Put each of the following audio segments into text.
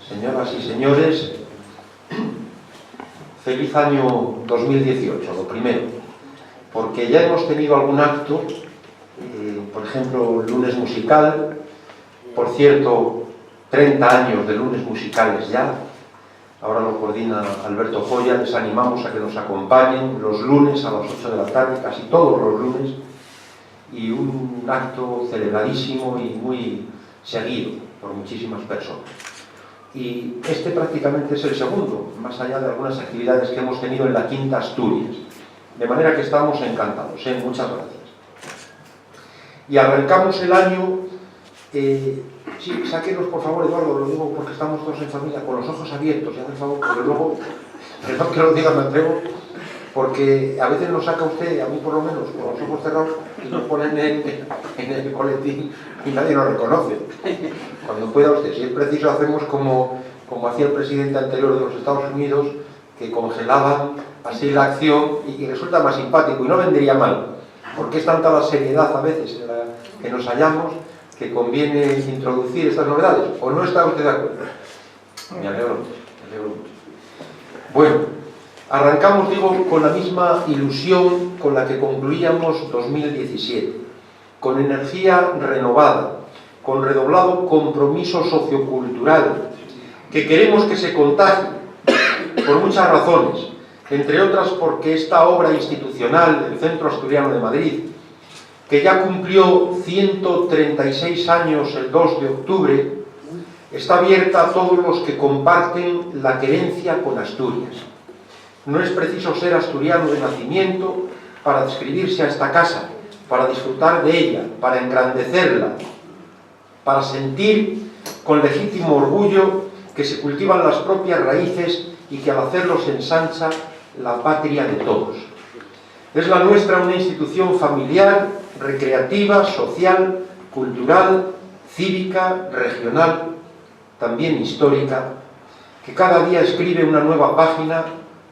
Señoras y señores, feliz año 2018, lo primero, porque ya hemos tenido algún acto, por ejemplo, lunes musical, por cierto, 30 años de lunes musicales ya, ahora lo coordina Alberto Joya, les animamos a que nos acompañen los lunes a las 8 de la tarde, casi todos los lunes, y un acto celebradísimo y muy seguido por muchísimas personas. Y este prácticamente es el segundo, más allá de algunas actividades que hemos tenido en la Quinta Asturias. De manera que estamos encantados, muchas gracias. Y arrancamos el año, sí, sáquenos por favor, Eduardo, lo digo porque estamos todos en familia, con los ojos abiertos, ya por favor, porque luego, perdón que lo diga, me atrevo, porque a veces nos saca usted, a mí por lo menos, con los ojos cerrados, y nos ponen en el boletín y nadie nos reconoce. Cuando pueda usted, si es preciso, hacemos como hacía el presidente anterior de los Estados Unidos, que congelaban así la acción y resulta más simpático y no vendría mal, porque es tanta la seriedad a veces en la que nos hallamos que conviene introducir estas novedades. ¿O no está usted de acuerdo? Me alegro mucho, me alegro mucho. Bueno, arrancamos, digo, con la misma ilusión con la que concluíamos 2017, con energía renovada, con redoblado compromiso sociocultural, que queremos que se contagie, por muchas razones, entre otras porque esta obra institucional del Centro Asturiano de Madrid, que ya cumplió 136 años el 2 de octubre, está abierta a todos los que comparten la querencia con Asturias. No es preciso ser asturiano de nacimiento para adscribirse a esta casa, para disfrutar de ella, para engrandecerla, para sentir con legítimo orgullo que se cultivan las propias raíces y que al hacerlo se ensancha la patria de todos. Es la nuestra una institución familiar, recreativa, social, cultural, cívica, regional, también histórica, que cada día escribe una nueva página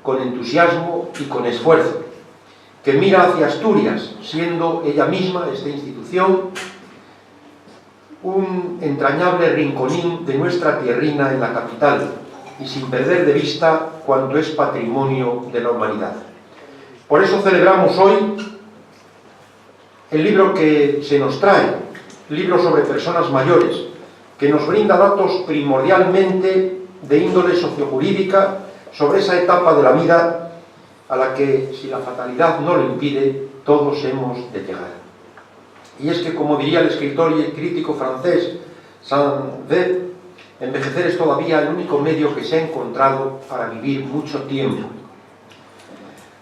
con entusiasmo y con esfuerzo, que mira hacia Asturias, siendo ella misma, esta institución, un entrañable rinconín de nuestra tierrina en la capital, y sin perder de vista cuanto es patrimonio de la humanidad. Por eso celebramos hoy el libro que se nos trae, libro sobre personas mayores, que nos brinda datos primordialmente de índole sociojurídica sobre esa etapa de la vida a la que, si la fatalidad no lo impide, todos hemos de llegar. Y es que, como diría el escritor y el crítico francés Saint-Beuve, envejecer es todavía el único medio que se ha encontrado para vivir mucho tiempo.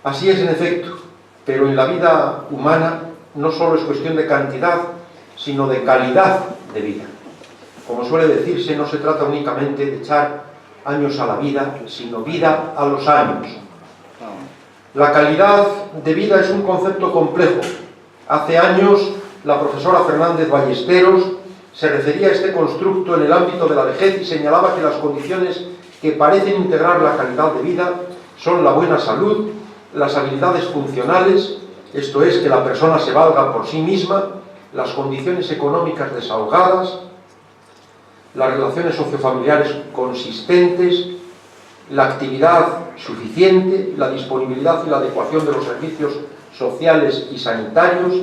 Así es en efecto, pero en la vida humana no solo es cuestión de cantidad, sino de calidad de vida. Como suele decirse, no se trata únicamente de echar años a la vida, sino vida a los años. La calidad de vida es un concepto complejo. Hace años, la profesora Fernández Ballesteros se refería a este constructo en el ámbito de la vejez y señalaba que las condiciones que parecen integrar la calidad de vida son la buena salud, las habilidades funcionales, esto es, que la persona se valga por sí misma, las condiciones económicas desahogadas, las relaciones sociofamiliares consistentes, la actividad suficiente, la disponibilidad y la adecuación de los servicios sociales y sanitarios,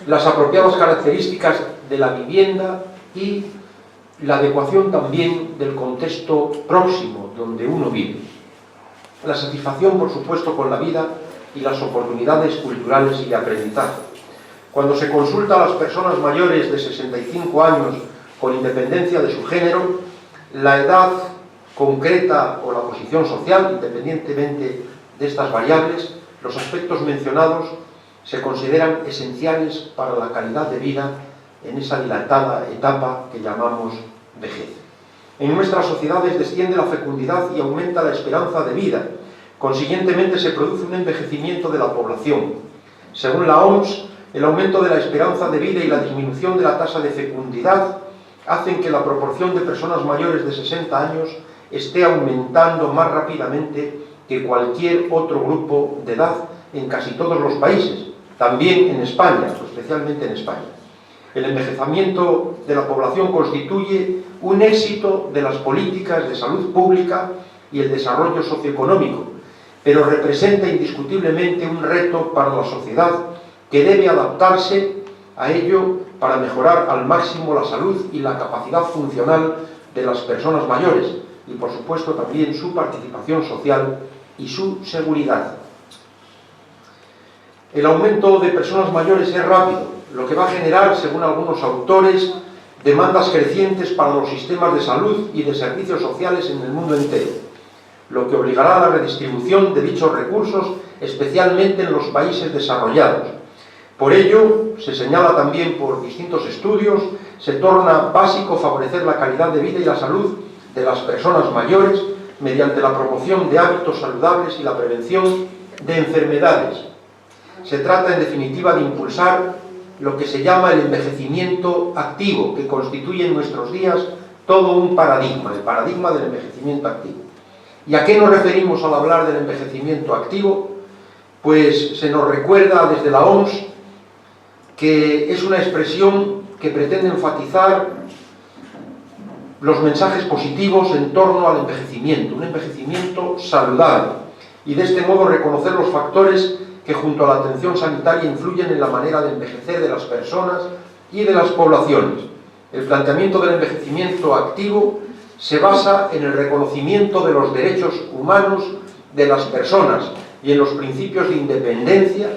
las apropiadas características de la vivienda y la adecuación también del contexto próximo donde uno vive. La satisfacción, por supuesto, con la vida y las oportunidades culturales y de aprendizaje. Cuando se consulta a las personas mayores de 65 años con independencia de su género, la edad concreta o la posición social, independientemente de estas variables, los aspectos mencionados se consideran esenciales para la calidad de vida en esa dilatada etapa que llamamos vejez. En nuestras sociedades desciende la fecundidad y aumenta la esperanza de vida. Consiguientemente se produce un envejecimiento de la población. Según la OMS, el aumento de la esperanza de vida y la disminución de la tasa de fecundidad hacen que la proporción de personas mayores de 60 años esté aumentando más rápidamente que cualquier otro grupo de edad en casi todos los países, también en España, especialmente en España. El envejecimiento de la población constituye un éxito de las políticas de salud pública y el desarrollo socioeconómico, pero representa indiscutiblemente un reto para la sociedad que debe adaptarse a ello para mejorar al máximo la salud y la capacidad funcional de las personas mayores y, por supuesto, también su participación social y su seguridad. El aumento de personas mayores es rápido, lo que va a generar, según algunos autores, demandas crecientes para los sistemas de salud y de servicios sociales en el mundo entero, lo que obligará a la redistribución de dichos recursos, especialmente en los países desarrollados. Por ello, se señala también por distintos estudios, se torna básico favorecer la calidad de vida y la salud de las personas mayores mediante la promoción de hábitos saludables y la prevención de enfermedades. Se trata, en definitiva, de impulsar lo que se llama el envejecimiento activo, que constituye en nuestros días todo un paradigma, el paradigma del envejecimiento activo. ¿Y a qué nos referimos al hablar del envejecimiento activo? Pues se nos recuerda desde la OMS que es una expresión que pretende enfatizar los mensajes positivos en torno al envejecimiento, un envejecimiento saludable, y de este modo reconocer los factores que junto a la atención sanitaria influyen en la manera de envejecer de las personas y de las poblaciones. El planteamiento del envejecimiento activo se basa en el reconocimiento de los derechos humanos de las personas y en los principios de independencia,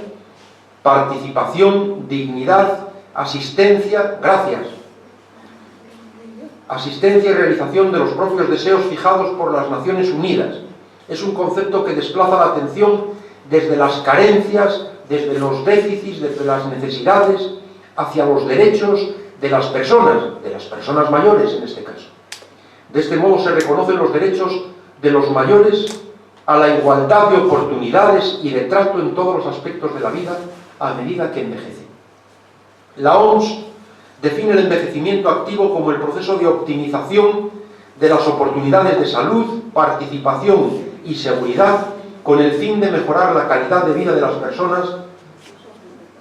participación, dignidad, asistencia, asistencia y realización de los propios deseos fijados por las Naciones Unidas. Es un concepto que desplaza la atención desde las carencias, desde los déficits, desde las necesidades, hacia los derechos de las personas mayores en este caso. De este modo se reconocen los derechos de los mayores a la igualdad de oportunidades y de trato en todos los aspectos de la vida a medida que envejecen. La OMS define el envejecimiento activo como el proceso de optimización de las oportunidades de salud, participación y seguridad con el fin de mejorar la calidad de vida de las personas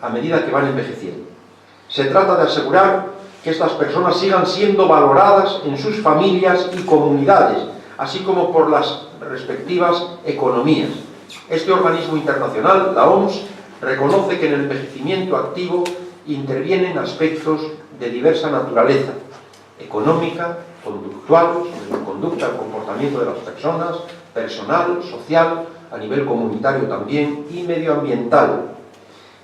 a medida que van envejeciendo. Se trata de asegurar que estas personas sigan siendo valoradas en sus familias y comunidades, así como por las respectivas economías. Este organismo internacional, la OMS, reconoce que en el envejecimiento activo intervienen aspectos de diversa naturaleza, económica, conductual, sobre la conducta, el comportamiento de las personas, personal, social, a nivel comunitario también, y medioambiental.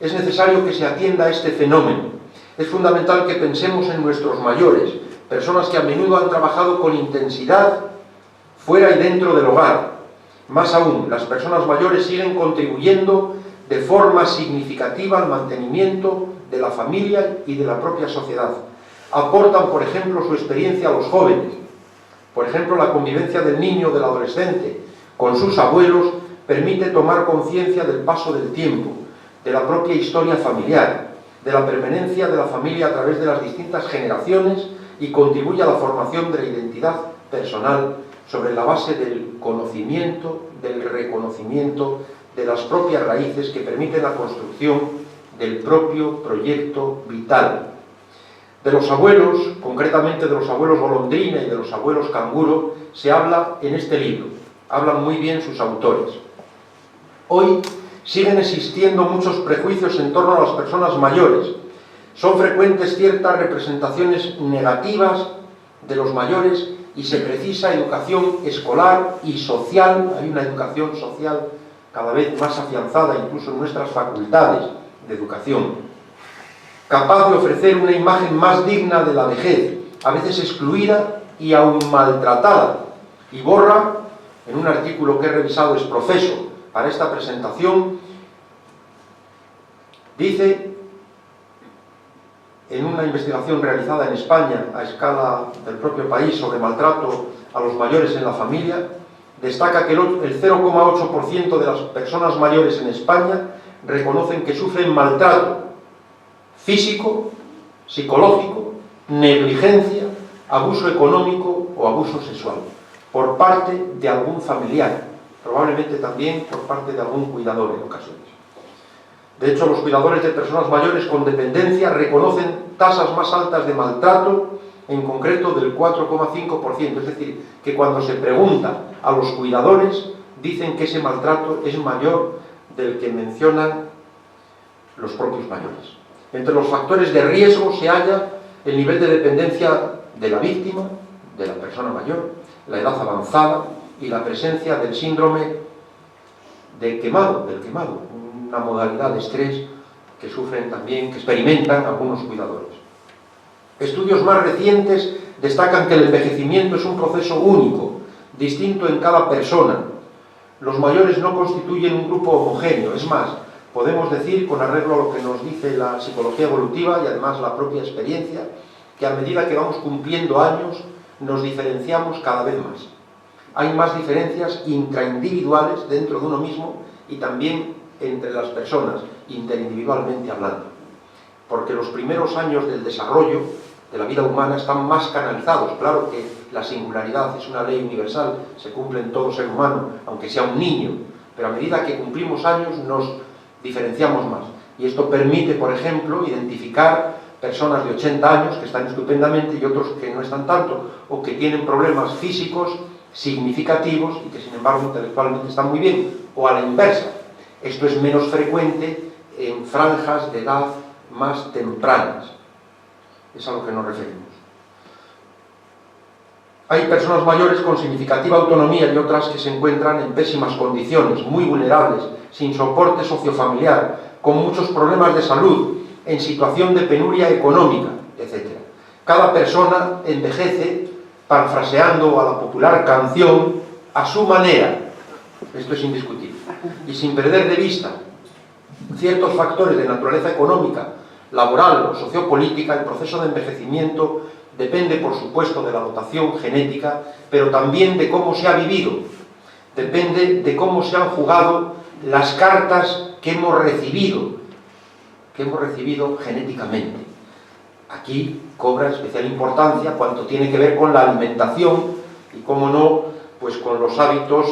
Es necesario que se atienda a este fenómeno. Es fundamental que pensemos en nuestros mayores, personas que a menudo han trabajado con intensidad fuera y dentro del hogar. Más aún, las personas mayores siguen contribuyendo de forma significativa al mantenimiento de la familia y de la propia sociedad. Aportan, por ejemplo, su experiencia a los jóvenes. Por ejemplo, la convivencia del niño o del adolescente con sus abuelos permite tomar conciencia del paso del tiempo, de la propia historia familiar, de la permanencia de la familia a través de las distintas generaciones y contribuye a la formación de la identidad personal sobre la base del conocimiento, del reconocimiento de las propias raíces que permiten la construcción del propio proyecto vital. De los abuelos, concretamente de los abuelos golondrina y de los abuelos canguro, se habla en este libro. Hablan muy bien sus autores. Hoy siguen existiendo muchos prejuicios en torno a las personas mayores. Son frecuentes ciertas representaciones negativas de los mayores y se precisa educación escolar y social. Hay una educación social cada vez más afianzada incluso en nuestras facultades de educación, capaz de ofrecer una imagen más digna de la vejez, a veces excluida y aún maltratada. Y Borra, en un artículo que he revisado ex profeso para esta presentación, dice, en una investigación realizada en España a escala del propio país sobre maltrato a los mayores en la familia, destaca que el 0,8% de las personas mayores en España reconocen que sufren maltrato físico, psicológico, negligencia, abuso económico o abuso sexual por parte de algún familiar, probablemente también por parte de algún cuidador en ocasiones. De hecho, los cuidadores de personas mayores con dependencia reconocen tasas más altas de maltrato, en concreto del 4,5%. Es decir, que cuando se pregunta a los cuidadores, dicen que ese maltrato es mayor del que mencionan los propios mayores. Entre los factores de riesgo se halla el nivel de dependencia de la víctima, de la persona mayor, la edad avanzada y la presencia del síndrome del quemado, una modalidad de estrés que sufren también, que experimentan algunos cuidadores. Estudios más recientes destacan que el envejecimiento es un proceso único, distinto en cada persona. Los mayores no constituyen un grupo homogéneo, es más, podemos decir, con arreglo a lo que nos dice la psicología evolutiva y además la propia experiencia, que a medida que vamos cumpliendo años, nos diferenciamos cada vez más. Hay más diferencias intraindividuales dentro de uno mismo y también entre las personas, interindividualmente hablando. Porque los primeros años del desarrollo de la vida humana están más canalizados. Claro que la singularidad es una ley universal, se cumple en todo ser humano, aunque sea un niño, pero a medida que cumplimos años nos diferenciamos más. Y esto permite, por ejemplo, identificar personas de 80 años que están estupendamente y otros que no están tanto, o que tienen problemas físicos significativos y que sin embargo intelectualmente están muy bien, o a la inversa. Esto es menos frecuente en franjas de edad más tempranas. Es a lo que nos referimos. Hay personas mayores con significativa autonomía y otras que se encuentran en pésimas condiciones, muy vulnerables, sin soporte sociofamiliar, con muchos problemas de salud, en situación de penuria económica, etc. Cada persona envejece, parafraseando a la popular canción, a su manera. Esto es indiscutible. Y sin perder de vista ciertos factores de naturaleza económica, laboral o sociopolítica, el proceso de envejecimiento depende, por supuesto, de la dotación genética, pero también de cómo se ha vivido. Depende de cómo se han jugado las cartas que hemos recibido genéticamente. Aquí cobra especial importancia cuanto tiene que ver con la alimentación y, cómo no, pues con los hábitos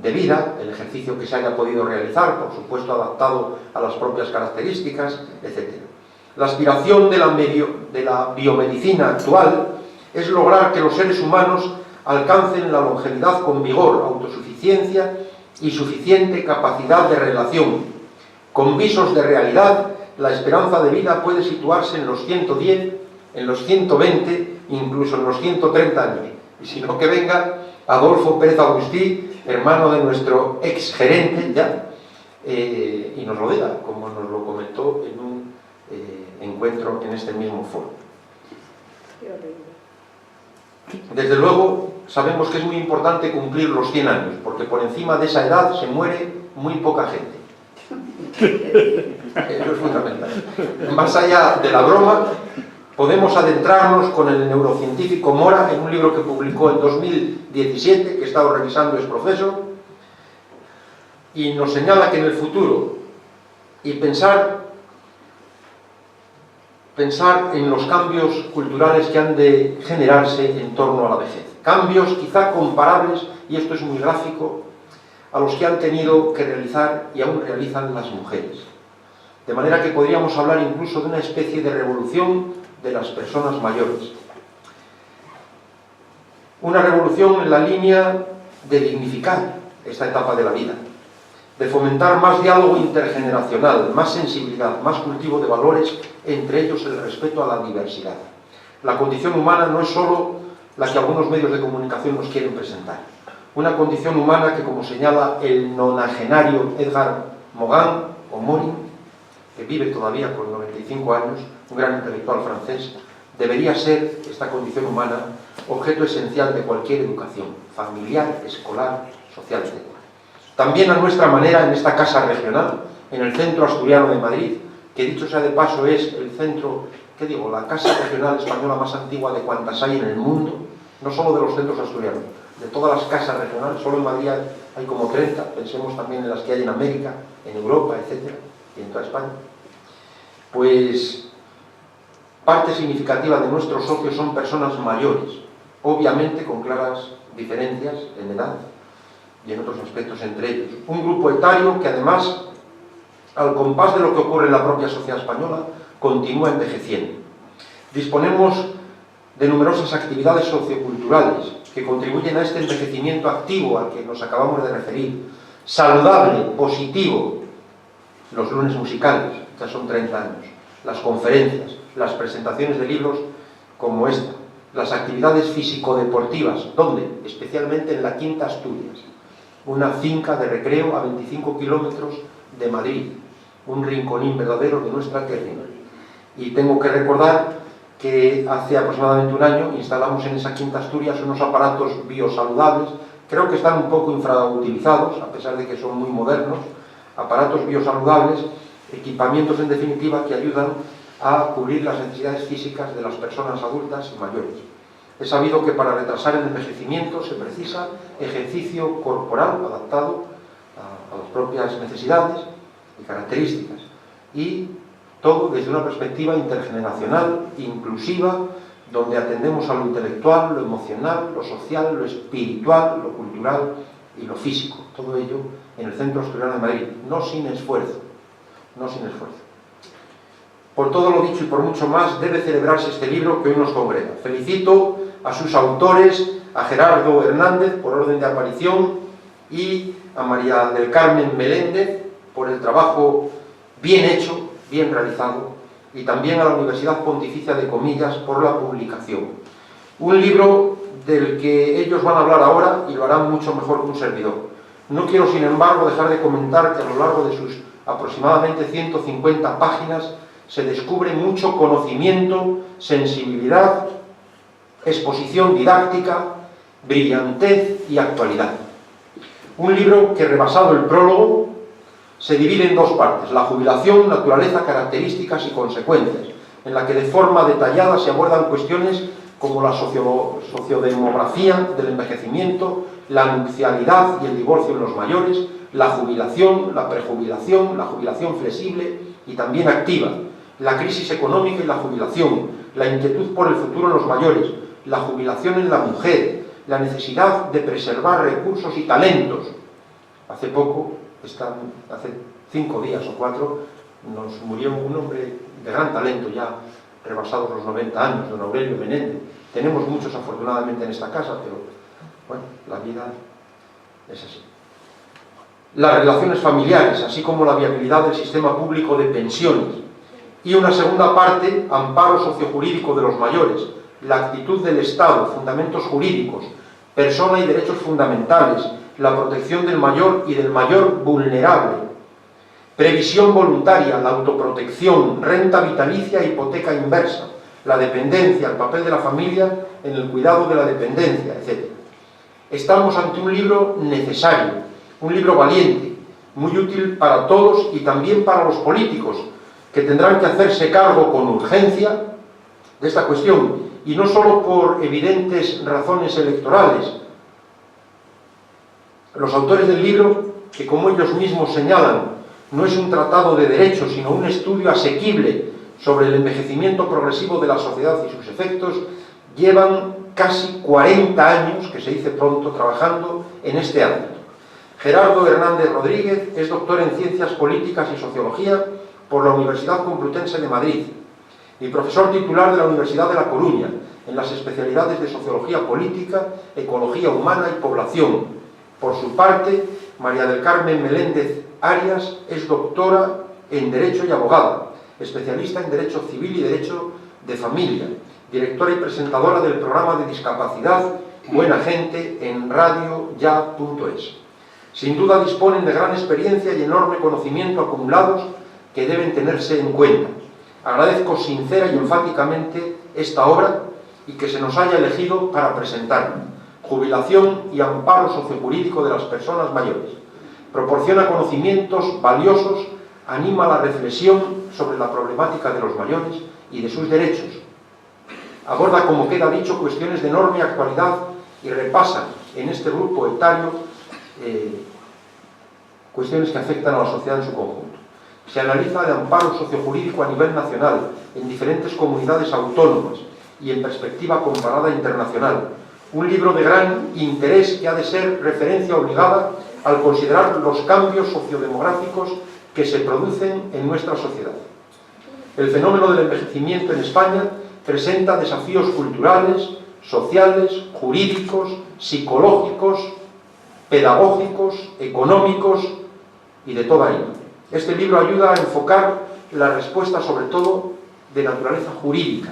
de vida, el ejercicio que se haya podido realizar, por supuesto adaptado a las propias características, etc. La aspiración de la biomedicina actual es lograr que los seres humanos alcancen la longevidad con vigor, autosuficiencia y suficiente capacidad de relación. Con visos de realidad, la esperanza de vida puede situarse en los 110, en los 120, incluso en los 130 años. Y si no, que venga Adolfo Pérez Agustí, hermano de nuestro ex gerente ya, y nos lo diga, como nos lo comentó en un encuentro en este mismo foro. Desde luego, sabemos que es muy importante cumplir los 100 años, porque por encima de esa edad se muere muy poca gente. Eso es fundamental. Más allá de la broma, podemos adentrarnos con el neurocientífico Mora en un libro que publicó en 2017, que he estado revisando ex profeso, y nos señala que en el futuro, y pensar en los cambios culturales que han de generarse en torno a la vejez. Cambios quizá comparables, y esto es muy gráfico, a los que han tenido que realizar y aún realizan las mujeres. De manera que podríamos hablar incluso de una especie de revolución de las personas mayores. Una revolución en la línea de dignificar esta etapa de la vida, de fomentar más diálogo intergeneracional, más sensibilidad, más cultivo de valores, entre ellos el respeto a la diversidad. La condición humana no es solo la que algunos medios de comunicación nos quieren presentar. Una condición humana que, como señala el nonagenario Edgar Morin, que vive todavía con 95 años, un gran intelectual francés, debería ser, esta condición humana, objeto esencial de cualquier educación, familiar, escolar, social, etc. También a nuestra manera, en esta casa regional, en el Centro Asturiano de Madrid, que dicho sea de paso es el centro, la casa regional española más antigua de cuantas hay en el mundo, no solo de los centros asturianos, de todas las casas regionales. Solo en Madrid hay como 30, pensemos también en las que hay en América, en Europa, etc., y en toda España. Pues parte significativa de nuestros socios son personas mayores, obviamente con claras diferencias en edad y en otros aspectos entre ellos. Un grupo etario que además al compás de lo que ocurre en la propia sociedad española, continúa envejeciendo. Disponemos de numerosas actividades socioculturales que contribuyen a este envejecimiento activo al que nos acabamos de referir, saludable, positivo, los lunes musicales, ya son 30 años, las conferencias, las presentaciones de libros como esta, las actividades físico-deportivas, ¿dónde? Especialmente en la Quinta Asturias, una finca de recreo a 25 kilómetros de Madrid, un rinconín verdadero de nuestra tierra. Y tengo que recordar que hace aproximadamente un año instalamos en esa Quinta Asturias unos aparatos biosaludables, creo que están un poco infrautilizados, a pesar de que son muy modernos, aparatos biosaludables, equipamientos en definitiva que ayudan a cubrir las necesidades físicas de las personas adultas y mayores. He sabido que para retrasar el envejecimiento se precisa ejercicio corporal adaptado a las propias necesidades y características, y todo desde una perspectiva intergeneracional, inclusiva, donde atendemos a lo intelectual, lo emocional, lo social, lo espiritual, lo cultural y lo físico. Todo ello en el Centro Asturiano de Madrid, no sin esfuerzo, no sin esfuerzo. Por todo lo dicho y por mucho más, debe celebrarse este libro que hoy nos congrega. Felicito a sus autores, a Gerardo Hernández por orden de aparición y a María del Carmen Meléndez por el trabajo bien hecho, bien realizado, y también a la Universidad Pontificia de Comillas por la publicación. Un libro del que ellos van a hablar ahora y lo harán mucho mejor que un servidor. No quiero, sin embargo, dejar de comentar que a lo largo de sus aproximadamente 150 páginas se descubre mucho conocimiento, sensibilidad, exposición didáctica, brillantez y actualidad. Un libro que, rebasado el prólogo, se divide en dos partes: la jubilación, naturaleza, características y consecuencias, en la que de forma detallada se abordan cuestiones como la sociodemografía del envejecimiento, la nupcialidad y el divorcio en los mayores, la jubilación, la prejubilación, la jubilación flexible y también activa, la crisis económica y la jubilación, la inquietud por el futuro en los mayores, la jubilación en la mujer, la necesidad de preservar recursos y talentos. Hace poco, hace 5 días o 4, nos murió un hombre de gran talento, ya rebasados los 90 años, don Aurelio Menéndez. Tenemos muchos afortunadamente en esta casa, pero bueno, la vida es así. Las relaciones familiares, así como la viabilidad del sistema público de pensiones. Y una segunda parte, amparo sociojurídico de los mayores, la actitud del Estado, fundamentos jurídicos, persona y derechos fundamentales, la protección del mayor y del mayor vulnerable, previsión voluntaria, la autoprotección, renta vitalicia e hipoteca inversa, la dependencia, el papel de la familia en el cuidado de la dependencia, etc. Estamos ante un libro necesario, un libro valiente, muy útil para todos y también para los políticos, que tendrán que hacerse cargo con urgencia de esta cuestión, y no solo por evidentes razones electorales. Los autores del libro, que como ellos mismos señalan, no es un tratado de derechos, sino un estudio asequible sobre el envejecimiento progresivo de la sociedad y sus efectos, llevan casi 40 años, que se dice pronto, trabajando en este ámbito. Gerardo Hernández Rodríguez es doctor en Ciencias Políticas y Sociología por la Universidad Complutense de Madrid y profesor titular de la Universidad de La Coruña en las especialidades de Sociología Política, Ecología Humana y Población. Por su parte, María del Carmen Meléndez Arias es doctora en Derecho y abogada, especialista en Derecho Civil y Derecho de Familia, directora y presentadora del programa de discapacidad Buena Gente en radioya.es. Sin duda disponen de gran experiencia y enorme conocimiento acumulados que deben tenerse en cuenta. Agradezco sincera y enfáticamente esta obra y que se nos haya elegido para presentarla. Jubilación y amparo sociojurídico de las personas mayores. Proporciona conocimientos valiosos, anima la reflexión sobre la problemática de los mayores y de sus derechos. Aborda, como queda dicho, cuestiones de enorme actualidad y repasa en este grupo etario cuestiones que afectan a la sociedad en su conjunto. Se analiza el amparo sociojurídico a nivel nacional, en diferentes comunidades autónomas y en perspectiva comparada internacional. Un libro de gran interés que ha de ser referencia obligada al considerar los cambios sociodemográficos que se producen en nuestra sociedad. El fenómeno del envejecimiento en España presenta desafíos culturales, sociales, jurídicos, psicológicos, pedagógicos, económicos y de toda índole. Este libro ayuda a enfocar la respuesta sobre todo de naturaleza jurídica,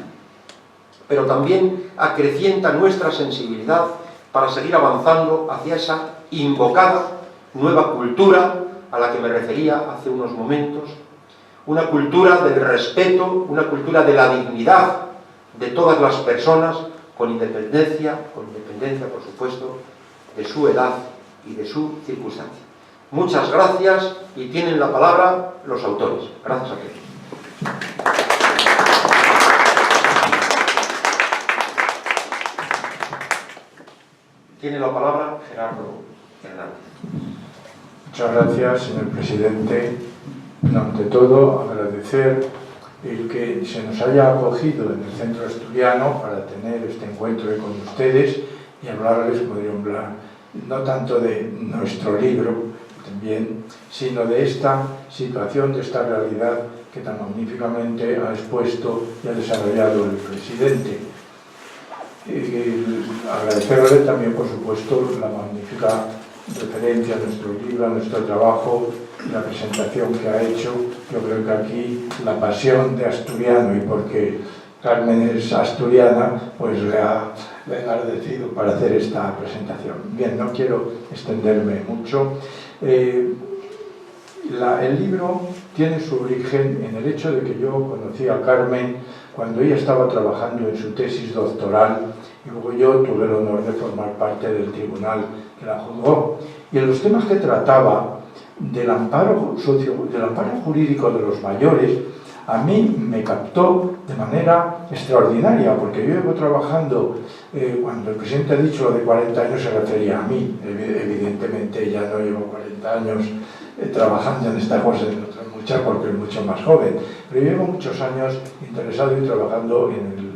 pero también acrecienta nuestra sensibilidad para seguir avanzando hacia esa invocada nueva cultura a la que me refería hace unos momentos, una cultura del respeto, una cultura de la dignidad de todas las personas, con independencia, por supuesto, de su edad y de su circunstancia. Muchas gracias y tienen la palabra los autores. Gracias a todos. Tiene la palabra Gerardo Hernández. Muchas gracias, señor presidente. Ante todo, agradecer el que se nos haya acogido en el Centro Asturiano para tener este encuentro con ustedes y hablarles, podría hablar, no tanto de nuestro libro, también, sino de esta situación, de esta realidad que tan magníficamente ha expuesto y ha desarrollado el presidente. Agradecerle también, por supuesto, la magnífica referencia a nuestro libro, a nuestro trabajo, la presentación que ha hecho. Yo creo que aquí la pasión de asturiano, y porque Carmen es asturiana, pues le ha enardecido para hacer esta presentación. Bien, no quiero extenderme mucho. El libro tiene su origen en el hecho de que yo conocí a Carmen cuando ella estaba trabajando en su tesis doctoral y luego yo tuve el honor de formar parte del tribunal que la juzgó. Y en los temas que trataba del amparo jurídico de los mayores, a mí me captó de manera extraordinaria, porque yo llevo trabajando, cuando el presidente ha dicho lo de 40 años se refería a mí, evidentemente ya no llevo 40 años trabajando en esta cosa, en otras muchas, porque es mucho más joven, pero yo llevo muchos años interesado y trabajando en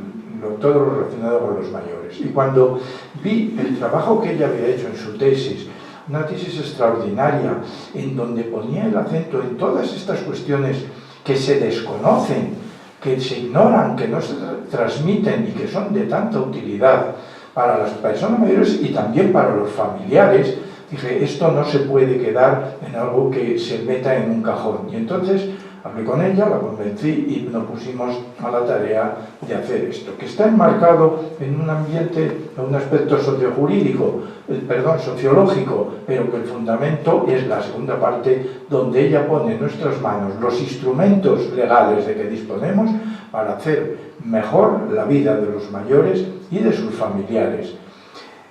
todo lo relacionado con los mayores. Y cuando vi el trabajo que ella había hecho en su tesis, una tesis extraordinaria, en donde ponía el acento en todas estas cuestiones que se desconocen, que se ignoran, que no se transmiten y que son de tanta utilidad para las personas mayores y también para los familiares, dije, esto no se puede quedar en algo que se meta en un cajón. Y entonces hablé con ella, la convencí y nos pusimos a la tarea de hacer esto, que está enmarcado en un ambiente, en un aspecto sociológico, pero que el fundamento es la segunda parte, donde ella pone en nuestras manos los instrumentos legales de que disponemos para hacer mejor la vida de los mayores y de sus familiares.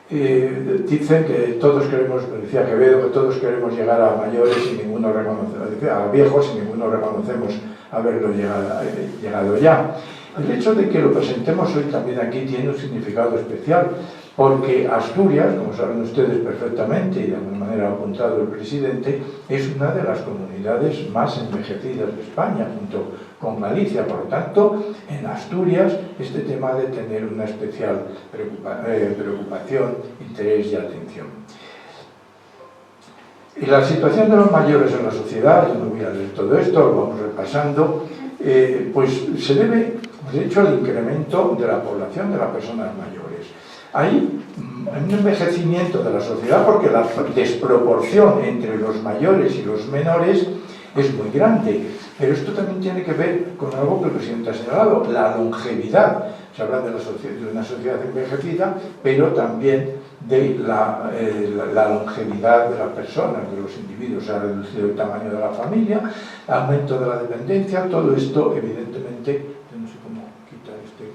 Dicen que todos queremos, decía Quevedo, que todos queremos llegar a mayores y ninguno reconoce, a viejos y ninguno reconocemos haberlo llegado ya. El hecho de que lo presentemos hoy también aquí tiene un significado especial, porque Asturias, como saben ustedes perfectamente y de alguna manera ha apuntado el presidente, es una de las comunidades más envejecidas de España, junto con Galicia. Por lo tanto, en Asturias este tema ha de tener una especial preocupación, interés y atención. Y la situación de los mayores en la sociedad, yo no voy a leer todo esto, lo vamos repasando, pues se debe, como he dicho, al incremento de la población de las personas mayores. Hay un envejecimiento de la sociedad porque la desproporción entre los mayores y los menores es muy grande. Pero esto también tiene que ver con algo que el presidente ha señalado, la longevidad. Se habla de una sociedad envejecida, pero también de la longevidad de las personas, de los individuos. Se ha reducido el tamaño de la familia, aumento de la dependencia, todo esto evidentemente, yo no sé cómo quitar esta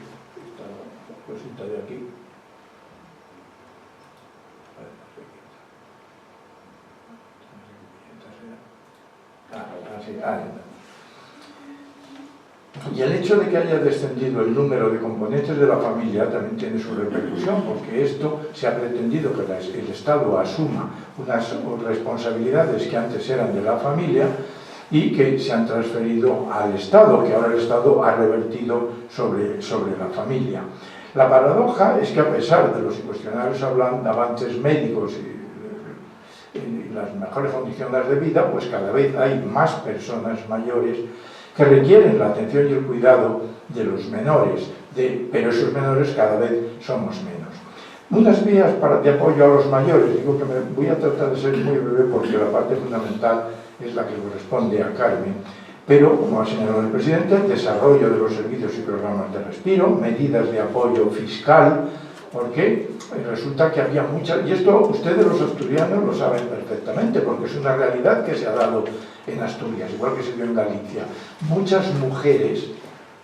cosita de aquí. Y el hecho de que haya descendido el número de componentes de la familia también tiene su repercusión, porque esto se ha pretendido que el Estado asuma unas responsabilidades que antes eran de la familia y que se han transferido al Estado, que ahora el Estado ha revertido sobre la familia. La paradoja es que a pesar de los incuestionables avances médicos las mejores condiciones de vida, pues cada vez hay más personas mayores que requieren la atención y el cuidado de los menores, pero esos menores cada vez somos menos. Unas vías de apoyo a los mayores, digo que voy a tratar de ser muy breve porque la parte fundamental es la que corresponde a Carmen, pero, como ha señalado el presidente, desarrollo de los servicios y programas de respiro, medidas de apoyo fiscal, porque resulta que había muchas, y esto ustedes los asturianos lo saben perfectamente, porque es una realidad que se ha dado en Asturias, igual que se dio en Galicia. Muchas mujeres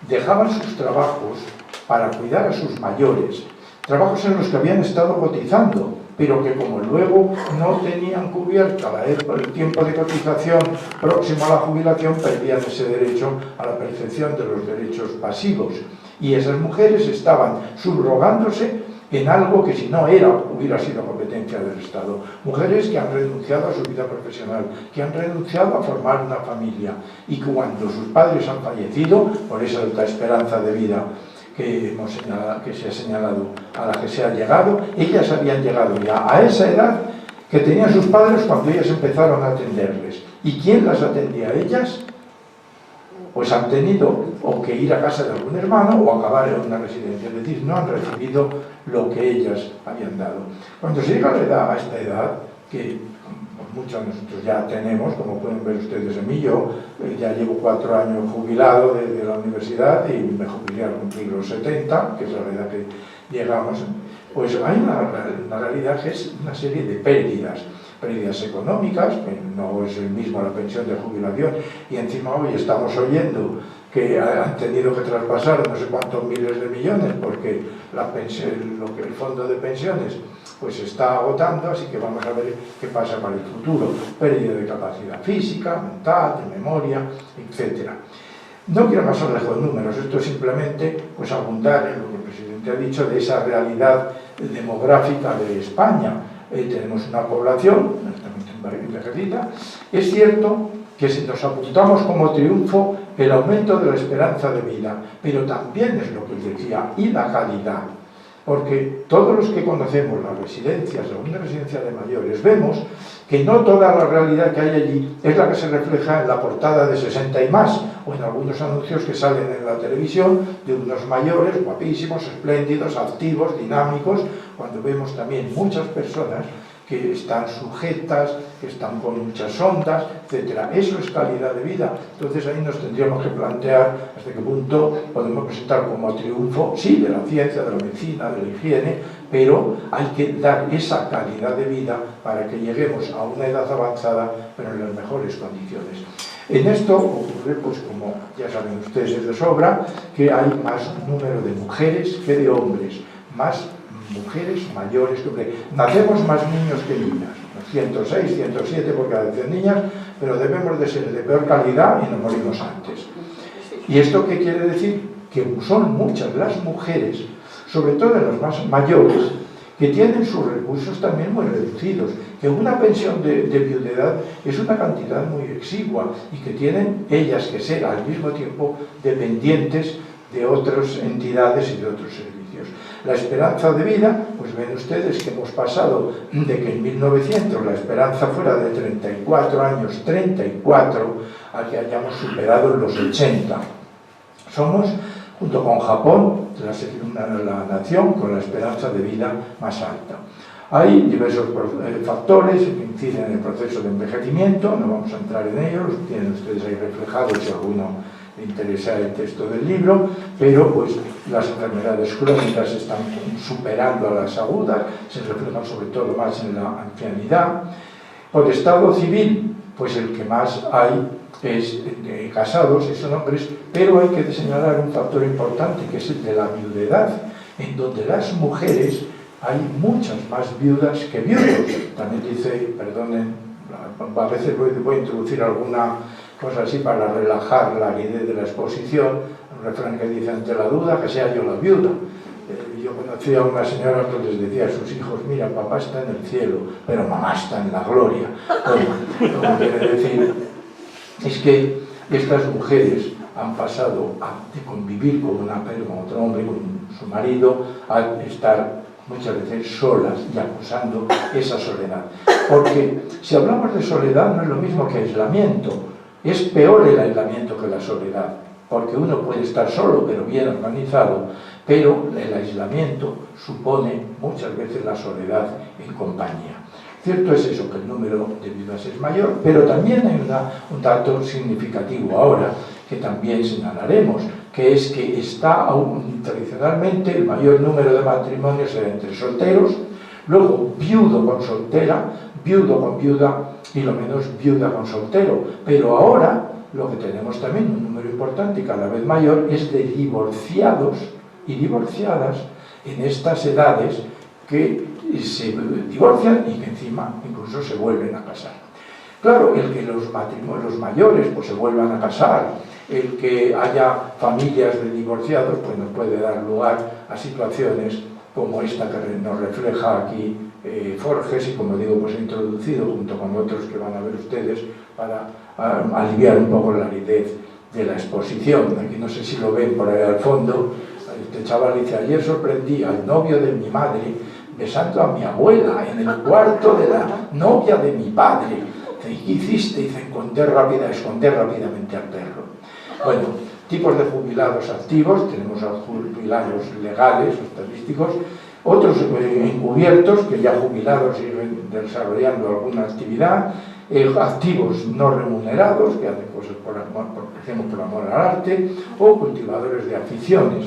dejaban sus trabajos para cuidar a sus mayores, trabajos en los que habían estado cotizando, pero que como luego no tenían cubierta el tiempo de cotización próximo a la jubilación, perdían ese derecho a la percepción de los derechos pasivos. Y esas mujeres estaban subrogándose en algo que si no hubiera sido competencia del Estado. Mujeres que han renunciado a su vida profesional, que han renunciado a formar una familia y que cuando sus padres han fallecido, por esa alta esperanza de vida que se ha señalado, a la que se ha llegado, ellas habían llegado ya a esa edad que tenían sus padres cuando ellas empezaron a atenderles. ¿Y quién las atendía a ellas? Pues han tenido o que ir a casa de algún hermano o acabar en una residencia, es decir, no han recibido lo que ellas habían dado. Cuando se llega a esta edad, que muchos de nosotros ya tenemos, como pueden ver ustedes en mí, yo ya llevo 4 años jubilado de la universidad y me jubilé al cumplir los 70, que es la edad que llegamos, pues hay una realidad que es una serie de pérdidas económicas, que no es el mismo la pensión de jubilación, y encima hoy estamos oyendo que han tenido que traspasar no sé cuántos miles de millones porque el fondo de pensiones pues se está agotando, así que vamos a ver qué pasa para el futuro. Pérdida de capacidad física, mental, de memoria, etc. No quiero más lejos números, esto es simplemente pues abundar en lo que el presidente ha dicho de esa realidad demográfica de España. Tenemos una población envejecida. Es cierto que si nos apuntamos como triunfo el aumento de la esperanza de vida, pero también es lo que él decía, y la calidad, porque todos los que conocemos las residencias, una residencia de mayores, vemos que no toda la realidad que hay allí es la que se refleja en la portada de 60 y más, o en algunos anuncios que salen en la televisión de unos mayores guapísimos, espléndidos, activos, dinámicos, cuando vemos también muchas personas que están sujetas, que están con muchas ondas, etc. Eso es calidad de vida. Entonces ahí nos tendríamos que plantear hasta qué punto podemos presentar como triunfo, sí, de la ciencia, de la medicina, de la higiene, pero hay que dar esa calidad de vida para que lleguemos a una edad avanzada, pero en las mejores condiciones. En esto ocurre, pues como ya saben ustedes de sobra, que hay más número de mujeres que de hombres, más mujeres mayores que hombres. Nacemos más niños que niñas, 106, 107 por cada 100 niñas, pero debemos de ser de peor calidad y nos morimos antes. ¿Y esto qué quiere decir? Que son muchas las mujeres, sobre todo las más mayores, que tienen sus recursos también muy reducidos, que una pensión de viudedad es una cantidad muy exigua y que tienen ellas que ser al mismo tiempo dependientes de otras entidades y de otros servicios. La esperanza de vida, pues ven ustedes que hemos pasado de que en 1900 la esperanza fuera de 34 años, 34, a que hayamos superado los 80. Somos, junto con Japón, la nación con la esperanza de vida más alta. Hay diversos factores que inciden en el proceso de envejecimiento, no vamos a entrar en ellos, los tienen ustedes ahí reflejados si a alguno le interesa el texto del libro, pero pues las enfermedades crónicas están superando a las agudas, se reflejan sobre todo más en la ancianidad. Por estado civil, pues el que más hay es de casados, son hombres, pero hay que señalar un factor importante que es el de la viudedad, en donde las mujeres hay muchas más viudas que viudos. También dice, perdonen, a veces voy a introducir alguna cosa así para relajar la idea de la exposición, un refrán que dice: ante la duda, que sea yo la viuda. Yo conocí a una señora que les decía a sus hijos: mira, papá está en el cielo, pero mamá está en la gloria. Como quiere decir, es que estas mujeres han pasado de convivir con otro hombre, con su marido, a estar muchas veces solas y acusando esa soledad. Porque si hablamos de soledad no es lo mismo que aislamiento, es peor el aislamiento que la soledad, porque uno puede estar solo pero bien organizado, pero el aislamiento supone muchas veces la soledad en compañía. Cierto es eso, que el número de viudas es mayor, pero también hay un dato significativo ahora que también señalaremos, que es que está aún tradicionalmente el mayor número de matrimonios era entre solteros, luego viudo con soltera, viudo con viuda y lo menos viuda con soltero. Pero ahora lo que tenemos también, un número importante y cada vez mayor, es de divorciados y divorciadas en estas edades que se divorcian y que encima incluso se vuelven a casar. Claro, el que los matrimonios mayores pues se vuelvan a casar, el que haya familias de divorciados, pues nos puede dar lugar a situaciones como esta que nos refleja aquí Forges, y como digo, pues he introducido junto con otros que van a ver ustedes para aliviar un poco la aridez de la exposición. Aquí no sé si lo ven por ahí al fondo. Este chaval dice: ayer sorprendí al novio de mi madre besando a mi abuela en el cuarto de la novia de mi padre. ¿Qué hiciste? Dice: esconder rápidamente al perro. Bueno, tipos de jubilados activos, tenemos a jubilados legales, estadísticos, otros encubiertos, que ya jubilados siguen desarrollando alguna actividad, activos no remunerados, que hacen cosas por ejemplo, por amor al arte, o cultivadores de aficiones.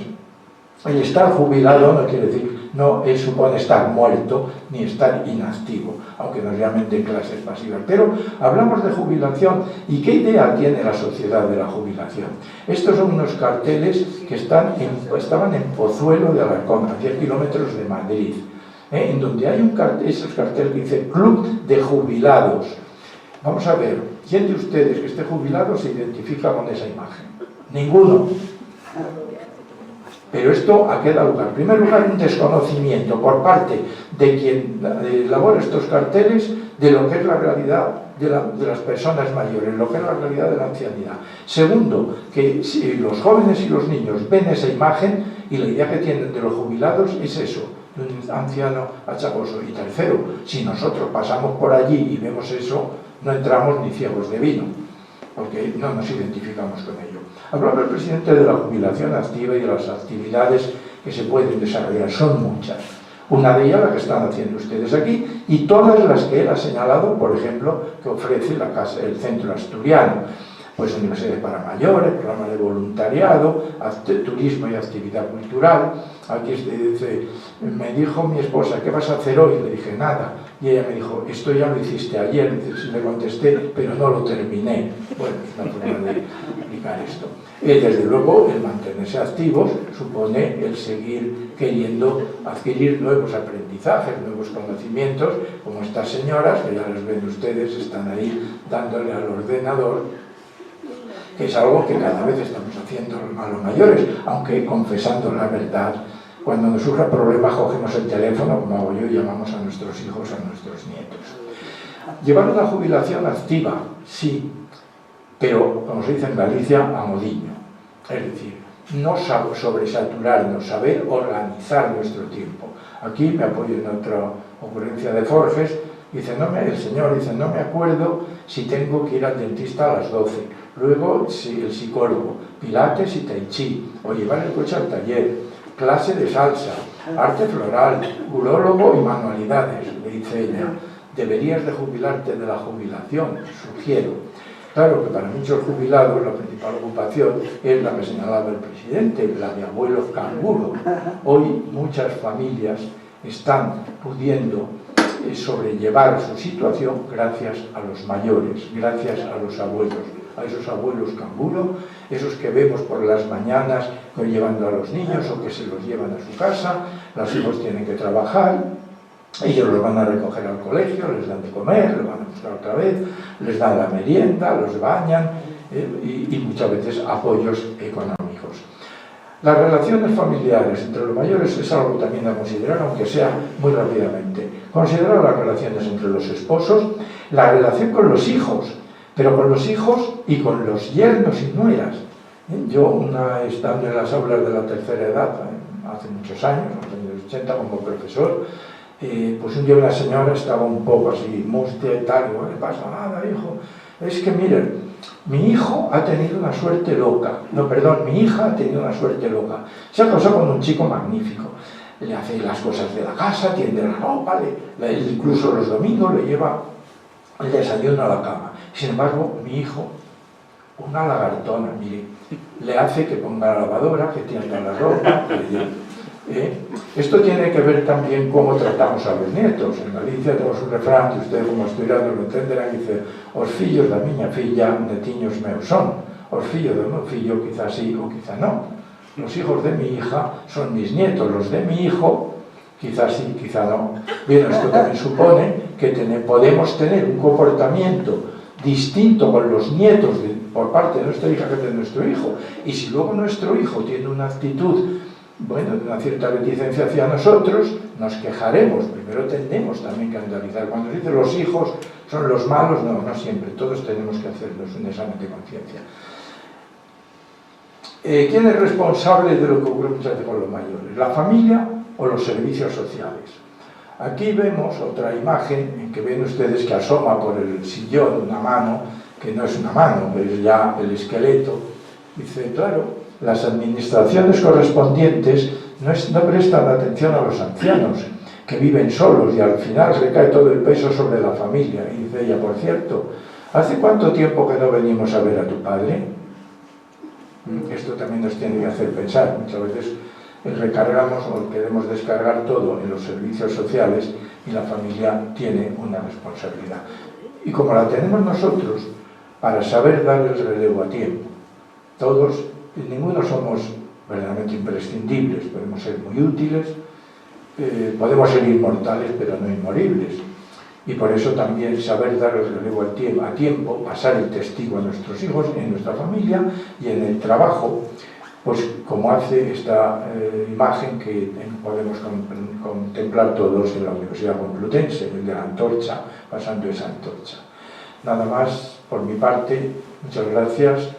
El estar jubilado no quiere decir, no supone estar muerto ni estar inactivo, aunque nos llamen de clases pasivas. Pero hablamos de jubilación, ¿y qué idea tiene la sociedad de la jubilación? Estos son unos carteles que estaban en Pozuelo de Alarcón, a 10 kilómetros de Madrid, en donde hay un cartel, ese cartel que dice Club de Jubilados. Vamos a ver, ¿quién de ustedes que esté jubilado se identifica con esa imagen? Ninguno. Pero esto ¿a qué da lugar? En primer lugar, un desconocimiento por parte de quien elabora estos carteles de lo que es la realidad de las personas mayores, lo que es la realidad de la ancianidad. Segundo, que si los jóvenes y los niños ven esa imagen y la idea que tienen de los jubilados es eso, de un anciano achacoso. Y tercero, si nosotros pasamos por allí y vemos eso, no entramos ni ciegos de vino, porque no nos identificamos con ello. Hablaba el presidente de la jubilación activa y de las actividades que se pueden desarrollar. Son muchas. Una de ellas la que están haciendo ustedes aquí y todas las que él ha señalado, por ejemplo, que ofrece el Centro Asturiano. Pues universidades para mayores, programa de voluntariado, turismo y actividad cultural. Aquí dice, me dijo mi esposa, ¿qué vas a hacer hoy? Le dije, nada. Y ella me dijo, esto ya lo hiciste ayer. Sí, le contesté, pero no lo terminé. Bueno, es una forma de explicar esto. Desde luego, el mantenerse activos supone el seguir queriendo adquirir nuevos aprendizajes, nuevos conocimientos, como estas señoras, que ya les ven ustedes, están ahí dándole al ordenador, que es algo que cada vez estamos haciendo a los mayores, aunque confesando la verdad, cuando nos surja problema cogemos el teléfono, como hago yo, y llamamos a nuestros hijos, a nuestros nietos. Llevar una jubilación activa, sí, pero, como se dice en Galicia, a modiño. Es decir, no sobresaturarnos, saber organizar nuestro tiempo. Aquí me apoyo en otra ocurrencia de Forges, dice, el señor dice, no me acuerdo si tengo que ir al dentista a las 12. Luego el psicólogo, pilates y tai chi, o llevar el coche al taller, clase de salsa, arte floral, urólogo y manualidades, le dice ella. Deberías de jubilarte de la jubilación, sugiero. Claro que para muchos jubilados la principal ocupación es la que señalaba el presidente, la de abuelos canguro. Hoy muchas familias están pudiendo sobrellevar su situación gracias a los mayores, gracias a los abuelos, a esos abuelos canguro, esos que vemos por las mañanas llevando a los niños o que se los llevan a su casa, los hijos tienen que trabajar, ellos los van a recoger al colegio, les dan de comer, los van a buscar otra vez, les dan la merienda, los bañan y muchas veces apoyos económicos. Las relaciones familiares entre los mayores es algo también a considerar, aunque sea muy rápidamente. Considerar las relaciones entre los esposos, la relación con los hijos, pero con los hijos y con los yernos y nueras. Yo, estando en las aulas de la tercera edad, hace muchos años, 80 como profesor, pues un día una señora estaba un poco así, mustia y tal, y no le pasa nada, hijo. Es que miren, mi hijo ha tenido una suerte loca. No, perdón, mi hija ha tenido una suerte loca. Se ha casado con un chico magnífico. Le hace las cosas de la casa, tiende la ropa, incluso los domingos le lleva el desayuno a la cama. Sin embargo, mi hijo, una lagartona, mire, le hace que ponga la lavadora, que tienda la ropa, Esto tiene que ver también cómo tratamos a los nietos. En Galicia tenemos un refrán que ustedes como estudiantes lo entenderán, dice: os fillos da miña filla, netiños meus son. Os fillos do meu fillo quizás sí o quizá no. Los hijos de mi hija son mis nietos, los de mi hijo quizás sí, quizá no. Bien, esto también supone que podemos tener un comportamiento distinto con los nietos por parte de nuestra hija que de nuestro hijo. Y si luego nuestro hijo tiene una actitud, bueno, de una cierta reticencia hacia nosotros, nos quejaremos. Primero tendemos también que analizar. Cuando se dice los hijos son los malos, no, no siempre. Todos tenemos que hacernos un examen de conciencia. ¿Quién es responsable de lo que ocurre muchas veces con los mayores? ¿La familia o los servicios sociales? Aquí vemos otra imagen en que ven ustedes que asoma por el sillón una mano, que no es una mano, es ya el esqueleto. Dice, claro, las administraciones correspondientes no prestan atención a los ancianos, que viven solos y al final recae todo el peso sobre la familia. Y dice ella, por cierto, ¿hace cuánto tiempo que no venimos a ver a tu padre? Esto también nos tiene que hacer pensar. Muchas veces recargamos o queremos descargar todo en los servicios sociales y la familia tiene una responsabilidad. Y como la tenemos nosotros, para saber dar el relevo a tiempo. Todos, ninguno somos verdaderamente imprescindibles, podemos ser muy útiles, podemos ser inmortales pero no inmoribles. Y por eso también saber dar el relevo a tiempo, pasar el testigo a nuestros hijos, en nuestra familia y en el trabajo, pues como hace esta imagen que podemos contemplar todos en la Universidad Complutense, el de la antorcha, pasando esa antorcha. Nada más por mi parte, muchas gracias.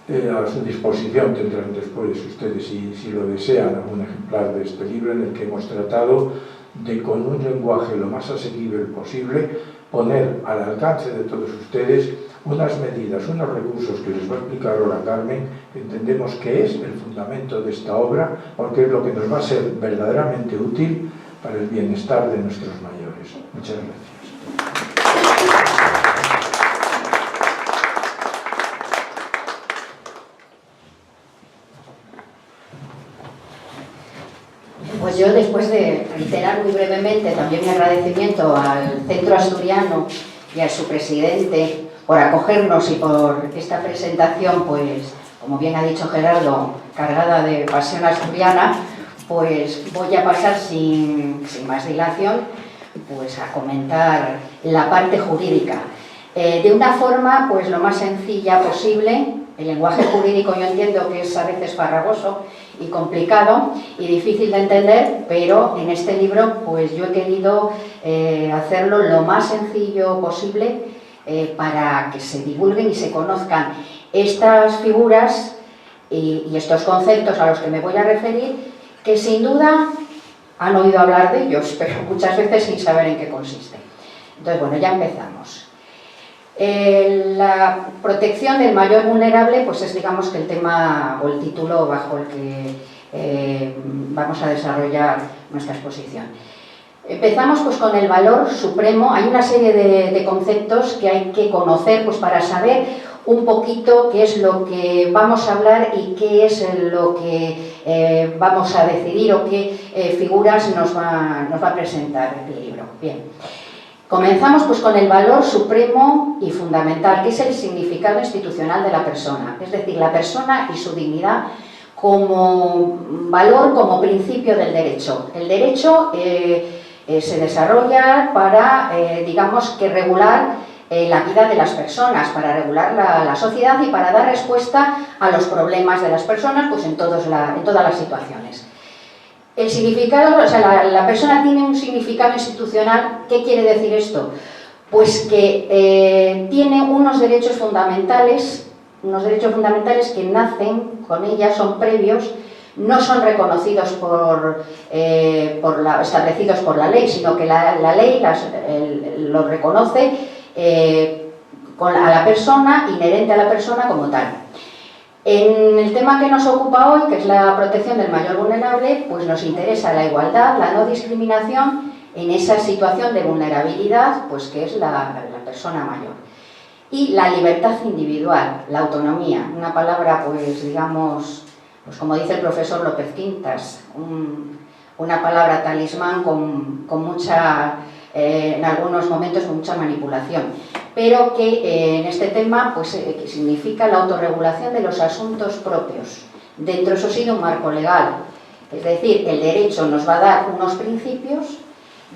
A su disposición tendrán después ustedes, si lo desean, algún ejemplar de este libro en el que hemos tratado de, con un lenguaje lo más asequible posible, poner al alcance de todos ustedes unas medidas, unos recursos que les va a explicar ahora Carmen, que entendemos que es el fundamento de esta obra, porque es lo que nos va a ser verdaderamente útil para el bienestar de nuestros mayores. Muchas gracias. Pues yo, después de reiterar muy brevemente también mi agradecimiento al Centro Asturiano y a su presidente por acogernos y por esta presentación, pues, como bien ha dicho Gerardo, cargada de pasión asturiana, pues voy a pasar sin más dilación pues a comentar la parte jurídica. De una forma pues lo más sencilla posible. El lenguaje jurídico yo entiendo que es a veces farragoso y complicado y difícil de entender, pero en este libro pues yo he querido hacerlo lo más sencillo posible para que se divulguen y se conozcan estas figuras y estos conceptos a los que me voy a referir, que sin duda han oído hablar de ellos, pero muchas veces sin saber en qué consiste. Entonces, bueno, ya empezamos. La protección del mayor vulnerable pues es, digamos, que el tema o el título bajo el que vamos a desarrollar nuestra exposición. Empezamos pues con el valor supremo. Hay una serie de conceptos que hay que conocer pues para saber un poquito qué es lo que vamos a hablar y qué es lo que vamos a decidir o qué figuras nos va a presentar el libro. Bien. Comenzamos pues con el valor supremo y fundamental, que es el significado institucional de la persona, es decir, la persona y su dignidad como valor, como principio del derecho. El derecho se desarrolla para, digamos, que regular la vida de las personas, para regular la sociedad y para dar respuesta a los problemas de las personas pues en todas las situaciones. El significado, o sea, la persona tiene un significado institucional. ¿Qué quiere decir esto? Pues que tiene unos derechos fundamentales que nacen con ella, son previos, no son reconocidos establecidos por la ley, sino que la ley los reconoce a la persona, inherente a la persona como tal. En el tema que nos ocupa hoy, que es la protección del mayor vulnerable, pues nos interesa la igualdad, la no discriminación en esa situación de vulnerabilidad, pues que es la persona mayor. Y la libertad individual, la autonomía, una palabra, pues digamos, pues como dice el profesor López Quintas, una palabra talismán con mucha, en algunos momentos, con mucha manipulación, pero que en este tema pues, que significa la autorregulación de los asuntos propios, dentro, eso sí, de un marco legal. Es decir, el derecho nos va a dar unos principios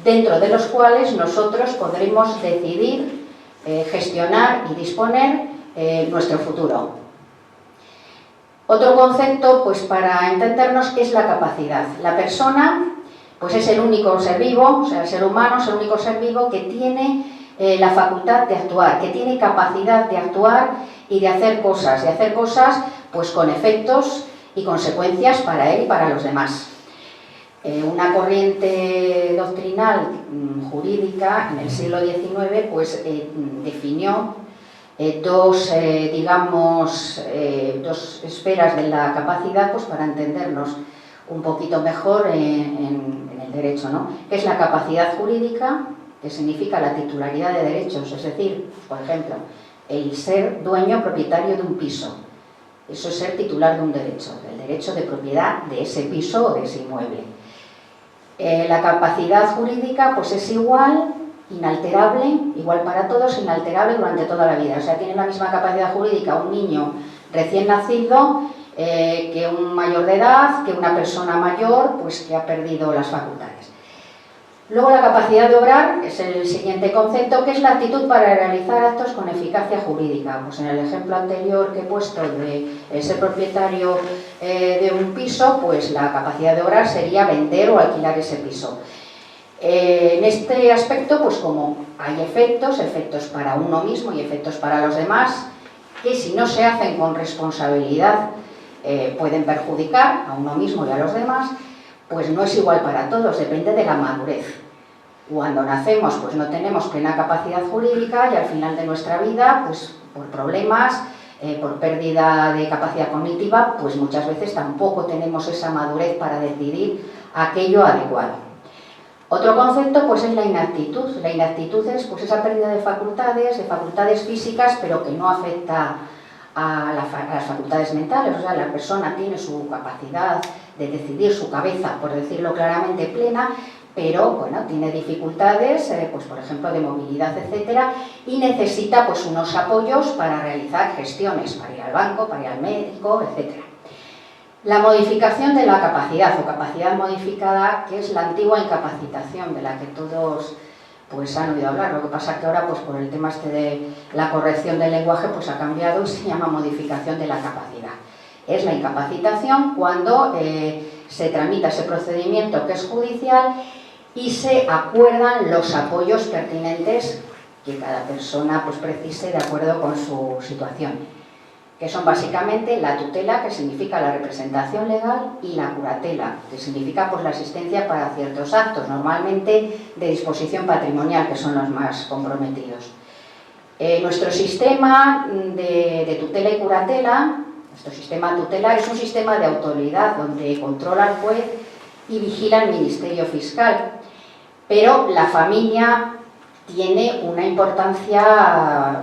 dentro de los cuales nosotros podremos decidir, gestionar y disponer nuestro futuro. Otro concepto, pues para entendernos, es la capacidad. La persona, pues es el único ser vivo, o sea, el ser humano es el único ser vivo que tiene la facultad de actuar, que tiene capacidad de actuar y de hacer cosas pues con efectos y consecuencias para él y para los demás. Una corriente doctrinal jurídica en el siglo XIX pues, definió dos esferas de la capacidad pues, para entendernos un poquito mejor en el derecho, ¿no? Que es la capacidad jurídica, que significa la titularidad de derechos, es decir, por ejemplo, el ser dueño propietario de un piso. Eso es ser titular de un derecho, el derecho de propiedad de ese piso o de ese inmueble. La capacidad jurídica pues es igual, inalterable, igual para todos, inalterable durante toda la vida. O sea, tiene la misma capacidad jurídica un niño recién nacido que un mayor de edad, que una persona mayor pues que ha perdido las facultades. Luego la capacidad de obrar es el siguiente concepto, que es la aptitud para realizar actos con eficacia jurídica. Pues en el ejemplo anterior que he puesto de ser propietario de un piso, pues la capacidad de obrar sería vender o alquilar ese piso. En este aspecto, pues como hay efectos para uno mismo y efectos para los demás, que si no se hacen con responsabilidad pueden perjudicar a uno mismo y a los demás, pues no es igual para todos, depende de la madurez. Cuando nacemos pues no tenemos plena capacidad jurídica y al final de nuestra vida, pues por problemas, por pérdida de capacidad cognitiva, pues muchas veces tampoco tenemos esa madurez para decidir aquello adecuado. Otro concepto pues es la inaptitud. La inaptitud es pues esa pérdida de facultades físicas, pero que no afecta a las facultades mentales. O sea, la persona tiene su capacidad de decidir, su cabeza, por decirlo claramente, plena, pero bueno, tiene dificultades, pues por ejemplo de movilidad, etcétera, y necesita pues unos apoyos para realizar gestiones, para ir al banco, para ir al médico, etcétera. La modificación de la capacidad o capacidad modificada, que es la antigua incapacitación de la que todos pues han oído hablar. Lo que pasa que ahora pues por el tema este de la corrección del lenguaje pues ha cambiado y se llama modificación de la capacidad. Es la incapacitación cuando se tramita ese procedimiento que es judicial y se acuerdan los apoyos pertinentes que cada persona pues precise de acuerdo con su situación, que son básicamente la tutela, que significa la representación legal, y la curatela, que significa pues la asistencia para ciertos actos, normalmente de disposición patrimonial, que son los más comprometidos. Nuestro sistema de tutela y curatela, nuestro sistema tutelar es un sistema de autoridad donde controla el juez y vigila el Ministerio Fiscal, pero la familia tiene una importancia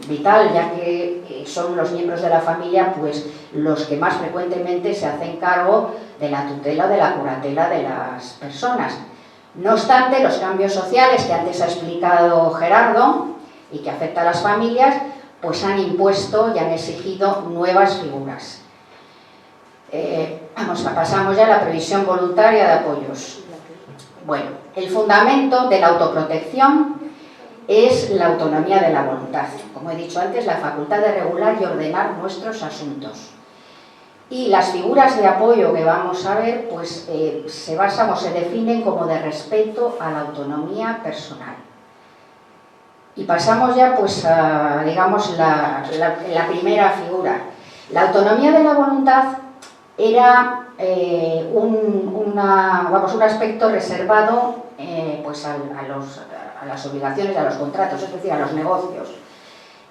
vital, ya que son los miembros de la familia pues los que más frecuentemente se hacen cargo de la tutela o de la curatela de las personas. No obstante, los cambios sociales que antes ha explicado Gerardo y que afectan a las familias, pues han impuesto y han exigido nuevas figuras. Pasamos ya a la previsión voluntaria de apoyos. Bueno, el fundamento de la autoprotección es la autonomía de la voluntad. Como he dicho antes, la facultad de regular y ordenar nuestros asuntos. Y las figuras de apoyo que vamos a ver, pues se basan o se definen como de respeto a la autonomía personal. Y pasamos ya pues a, digamos, la primera figura. La autonomía de la voluntad era un aspecto reservado pues a las obligaciones, a los contratos, es decir, a los negocios.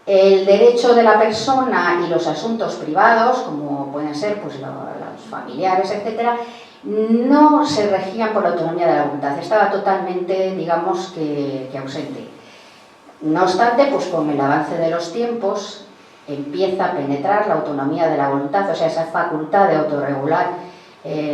El derecho de la persona y los asuntos privados, como pueden ser pues, los familiares, etcétera, no se regían por la autonomía de la voluntad, estaba totalmente, digamos, que ausente. No obstante, pues con el avance de los tiempos empieza a penetrar la autonomía de la voluntad, o sea, esa facultad de autorregular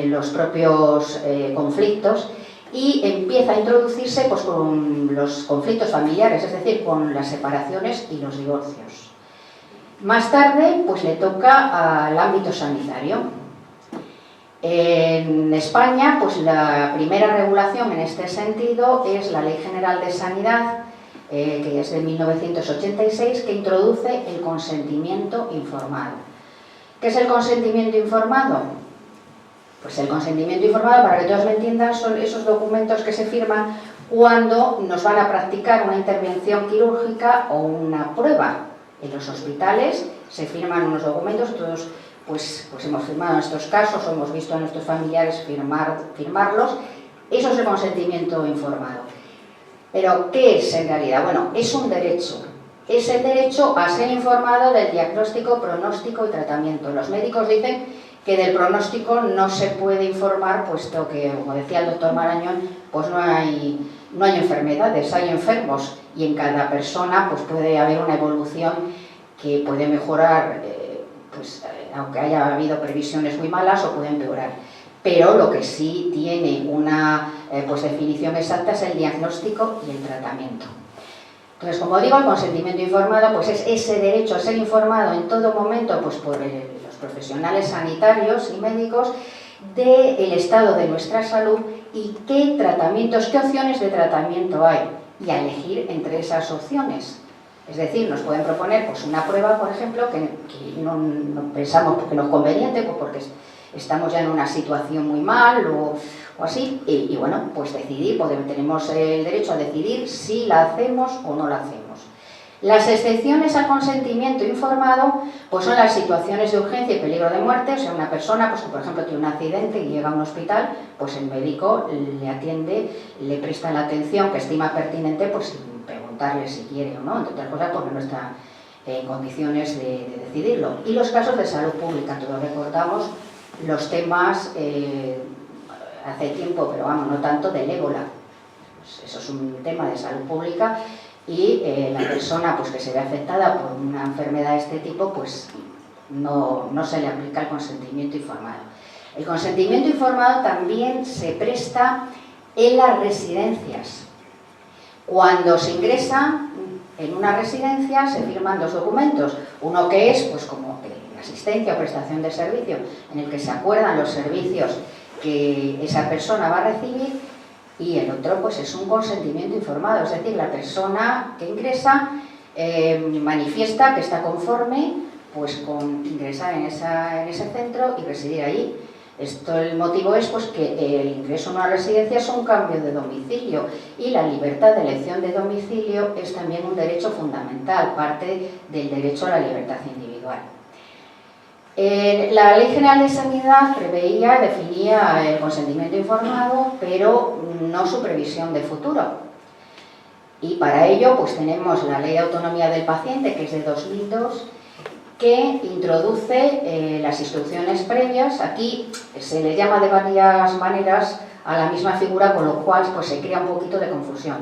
los propios conflictos, y empieza a introducirse pues, con los conflictos familiares, es decir, con las separaciones y los divorcios. Más tarde, pues le toca al ámbito sanitario. En España, pues la primera regulación en este sentido es la Ley General de Sanidad, que es de 1986, que introduce el consentimiento informado. ¿Qué es el consentimiento informado? Pues el consentimiento informado, para que todos me entiendan, son esos documentos que se firman cuando nos van a practicar una intervención quirúrgica o una prueba. En los hospitales se firman unos documentos, todos pues hemos firmado en estos casos o hemos visto a nuestros familiares firmarlos. Eso es el consentimiento informado. ¿Pero qué es en realidad? Bueno, es un derecho. Es el derecho a ser informado del diagnóstico, pronóstico y tratamiento. Los médicos dicen que del pronóstico no se puede informar, puesto que, como decía el doctor Marañón, pues no hay enfermedades, hay enfermos, y en cada persona pues puede haber una evolución que puede mejorar, aunque haya habido previsiones muy malas, o puede empeorar. Pero lo que sí tiene una definición exacta es el diagnóstico y el tratamiento. Entonces, como digo, el consentimiento informado pues es ese derecho a ser informado en todo momento pues por los profesionales sanitarios y médicos del estado de nuestra salud y qué tratamientos, qué opciones de tratamiento hay, y a elegir entre esas opciones. Es decir, nos pueden proponer pues, una prueba, por ejemplo, que no pensamos que no es conveniente, pues porque estamos ya en una situación muy mal o así, y bueno, pues decidir, tenemos el derecho a decidir si la hacemos o no la hacemos. Las excepciones al consentimiento informado pues son las situaciones de urgencia y peligro de muerte, o sea, una persona pues, que por ejemplo tiene un accidente y llega a un hospital, pues el médico le atiende, le presta la atención que estima pertinente, pues sin preguntarle si quiere o no, entre otras cosas porque no está en condiciones de decidirlo. Y los casos de salud pública, todos recordamos los temas hace tiempo, pero vamos, no tanto, del ébola. Pues eso es un tema de salud pública y la persona pues, que se ve afectada por una enfermedad de este tipo, pues no se le aplica el consentimiento informado. El consentimiento informado también se presta en las residencias. Cuando se ingresa en una residencia se firman dos documentos, uno que es pues, como asistencia o prestación de servicio, en el que se acuerdan los servicios que esa persona va a recibir, y el otro pues es un consentimiento informado, es decir, la persona que ingresa manifiesta que está conforme pues con ingresar en ese centro y residir allí. El motivo es pues que el ingreso a una residencia es un cambio de domicilio, y la libertad de elección de domicilio es también un derecho fundamental, parte del derecho a la libertad individual. La Ley General de Sanidad definía el consentimiento informado, pero no su previsión de futuro. Y para ello pues tenemos la Ley de Autonomía del Paciente, que es de 2002, que introduce las instrucciones previas. Aquí se le llama de varias maneras a la misma figura, con lo cual pues, se crea un poquito de confusión.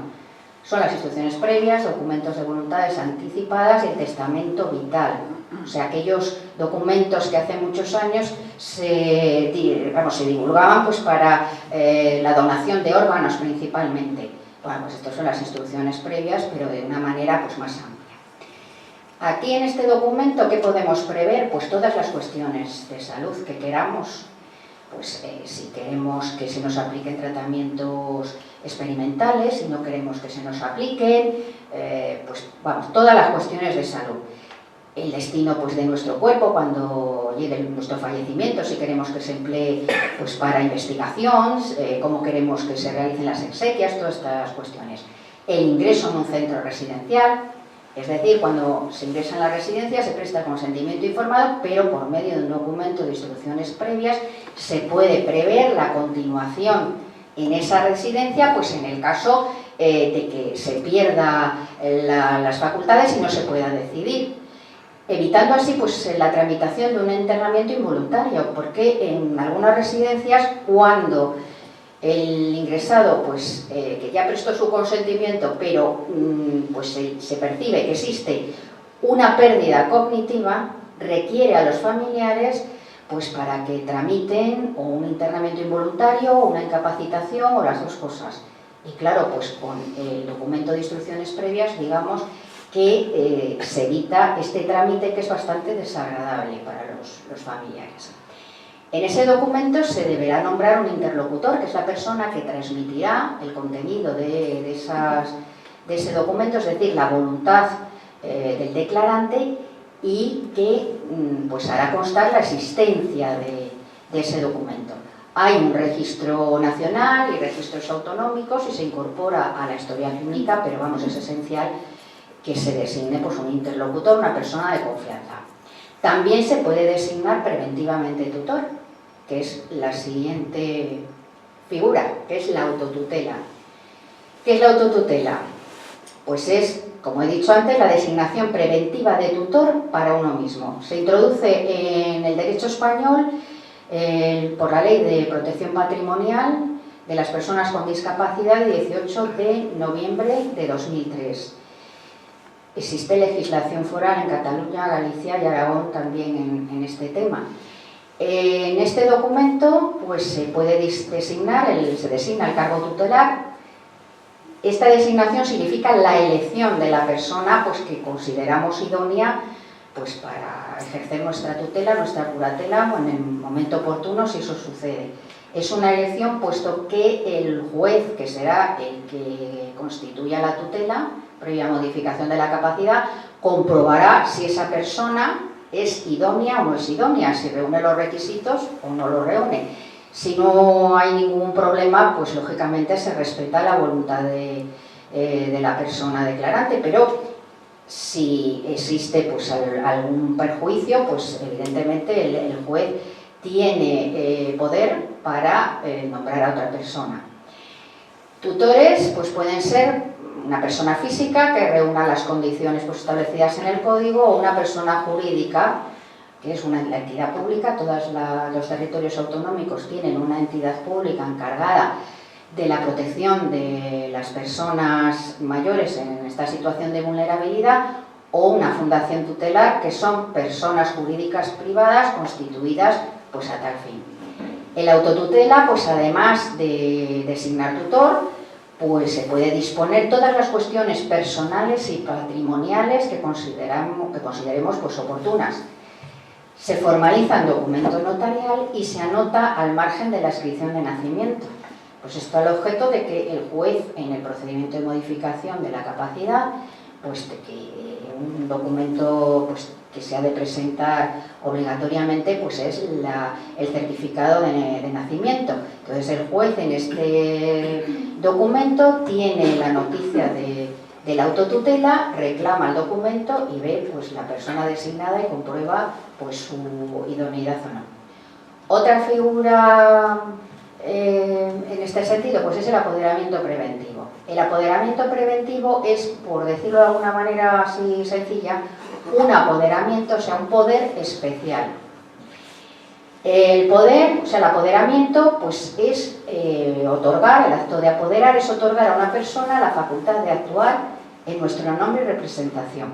Son las instrucciones previas, documentos de voluntades anticipadas y el testamento vital. O sea, aquellos documentos que hace muchos años se divulgaban pues, para la donación de órganos principalmente. Bueno, pues estas son las instrucciones previas, pero de una manera pues, más amplia. Aquí en este documento, ¿qué podemos prever? Pues todas las cuestiones de salud que queramos. Pues si queremos que se nos apliquen tratamientos experimentales, si no queremos que se nos apliquen, pues vamos, todas las cuestiones de salud. El destino pues, de nuestro cuerpo cuando llegue nuestro fallecimiento, si queremos que se emplee pues, para investigación, cómo queremos que se realicen las exequias, todas estas cuestiones. El ingreso en un centro residencial, Es decir, cuando se ingresa en la residencia se presta consentimiento informado, pero por medio de un documento de instrucciones previas se puede prever la continuación en esa residencia, pues en el caso de que se pierda las facultades y no se pueda decidir, evitando así pues la tramitación de un internamiento involuntario, porque en algunas residencias, cuando el ingresado pues que ya prestó su consentimiento, pero pues se percibe que existe una pérdida cognitiva, requiere a los familiares pues para que tramiten o un internamiento involuntario o una incapacitación o las dos cosas. Y claro, pues con el documento de instrucciones previas, digamos que se evita este trámite, que es bastante desagradable para los familiares. En ese documento se deberá nombrar un interlocutor, que es la persona que transmitirá el contenido de ese documento, es decir, la voluntad del declarante, y que pues hará constar la existencia de ese documento. Hay un registro nacional y registros autonómicos y se incorpora a la historia clínica, pero vamos, es esencial que se designe pues un interlocutor, una persona de confianza. También se puede designar preventivamente tutor, que es la siguiente figura, que es la autotutela. ¿Qué es la autotutela? Pues es, como he dicho antes, la designación preventiva de tutor para uno mismo. Se introduce en el derecho español por la Ley de Protección Patrimonial de las Personas con Discapacidad de 18 de noviembre de 2003. Existe legislación foral en Cataluña, Galicia y Aragón también en este tema. En este documento pues se puede designar, se designa el cargo tutelar. Esta designación significa la elección de la persona pues que consideramos idónea pues para ejercer nuestra tutela, nuestra curatela, o en el momento oportuno si eso sucede. Es una elección puesto que el juez, que será el que constituya la tutela, previa modificación de la capacidad, comprobará si esa persona es idónea o no es idónea, si reúne los requisitos o no los reúne. Si no hay ningún problema, pues lógicamente se respeta la voluntad de la persona declarante, pero si existe pues algún perjuicio, pues evidentemente el juez tiene poder para nombrar a otra persona. Tutores pues pueden ser una persona física que reúna las condiciones pues establecidas en el código, o una persona jurídica, que es una entidad pública. Todos los territorios autonómicos tienen una entidad pública encargada de la protección de las personas mayores en esta situación de vulnerabilidad, o una fundación tutelar, que son personas jurídicas privadas constituidas pues a tal fin. El autotutela, pues además de designar tutor, pues se puede disponer todas las cuestiones personales y patrimoniales que consideremos pues oportunas. Se formaliza en documento notarial y se anota al margen de la inscripción de nacimiento. Pues esto al objeto de que el juez, en el procedimiento de modificación de la capacidad, pues de que un documento pues, que se ha de presentar obligatoriamente pues es el certificado de nacimiento. Entonces el juez en este documento tiene la noticia de la autotutela, reclama el documento y ve pues la persona designada y comprueba pues su idoneidad o no. Otra figura en este sentido pues es el apoderamiento preventivo. El apoderamiento preventivo es, por decirlo de alguna manera así sencilla, un apoderamiento, o sea, un poder especial. El poder, o sea, el apoderamiento, pues es otorgar, el acto de apoderar es otorgar a una persona la facultad de actuar en nuestro nombre y representación.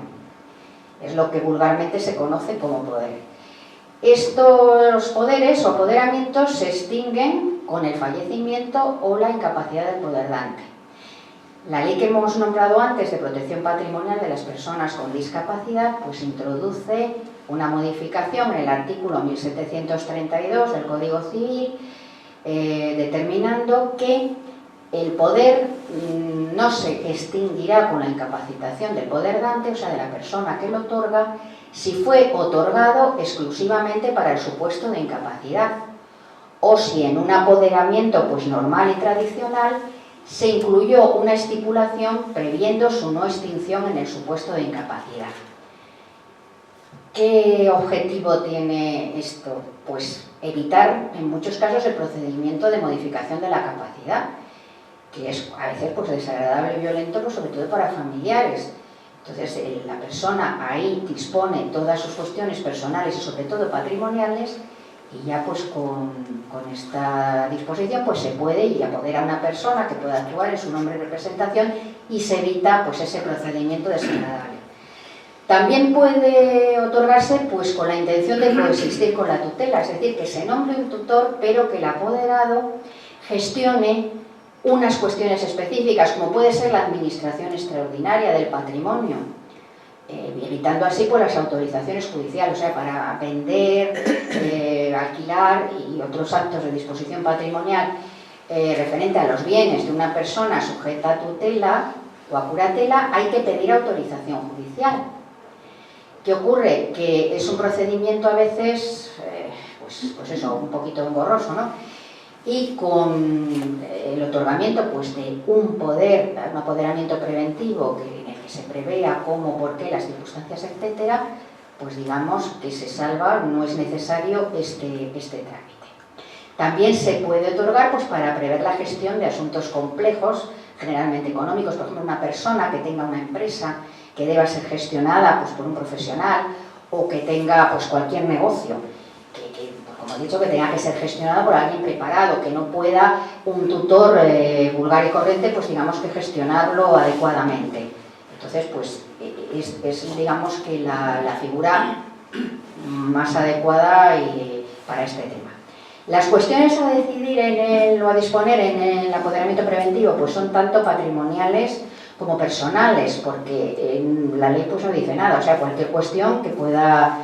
Es lo que vulgarmente se conoce como poder. Estos poderes o apoderamientos se extinguen con el fallecimiento o la incapacidad del poderdante. La ley que hemos nombrado antes de protección patrimonial de las personas con discapacidad pues introduce una modificación en el artículo 1732 del Código Civil, determinando que el poder no se extinguirá con la incapacitación del poderdante, o sea, de la persona que lo otorga, si fue otorgado exclusivamente para el supuesto de incapacidad, o si en un apoderamiento pues normal y tradicional se incluyó una estipulación previendo su no extinción en el supuesto de incapacidad. ¿Qué objetivo tiene esto? Pues evitar en muchos casos el procedimiento de modificación de la capacidad, que es a veces pues desagradable y violento, pues sobre todo para familiares. Entonces la persona ahí dispone todas sus cuestiones personales y sobre todo patrimoniales, y ya pues con esta disposición pues se puede y apodera a una persona que pueda actuar en su nombre de representación y se evita pues ese procedimiento desagradable. También puede otorgarse pues con la intención de coexistir con la tutela, es decir, que se nombre un tutor pero que el apoderado gestione unas cuestiones específicas, como puede ser la administración extraordinaria del patrimonio, evitando así pues las autorizaciones judiciales, o sea, para vender, alquilar y otros actos de disposición patrimonial referente a los bienes de una persona sujeta a tutela o a curatela, hay que pedir autorización judicial. ¿Qué ocurre? Que es un procedimiento a veces, pues eso, un poquito engorroso, ¿no? Y con el otorgamiento pues, de un poder, un apoderamiento preventivo en el que se prevea cómo, por qué, las circunstancias, etcétera, pues digamos que se salva, no es necesario este trámite. También se puede otorgar pues, para prever la gestión de asuntos complejos, generalmente económicos, por ejemplo, una persona que tenga una empresa que deba ser gestionada pues, por un profesional o que tenga pues, cualquier negocio, como he dicho, que tenga que ser gestionado por alguien preparado, que no pueda un tutor vulgar y corriente, pues digamos que gestionarlo adecuadamente. Entonces, pues es digamos que la figura más adecuada para este tema. Las cuestiones a decidir o a disponer en el apoderamiento preventivo pues son tanto patrimoniales como personales, porque en la ley pues no dice nada, o sea, cualquier cuestión que pueda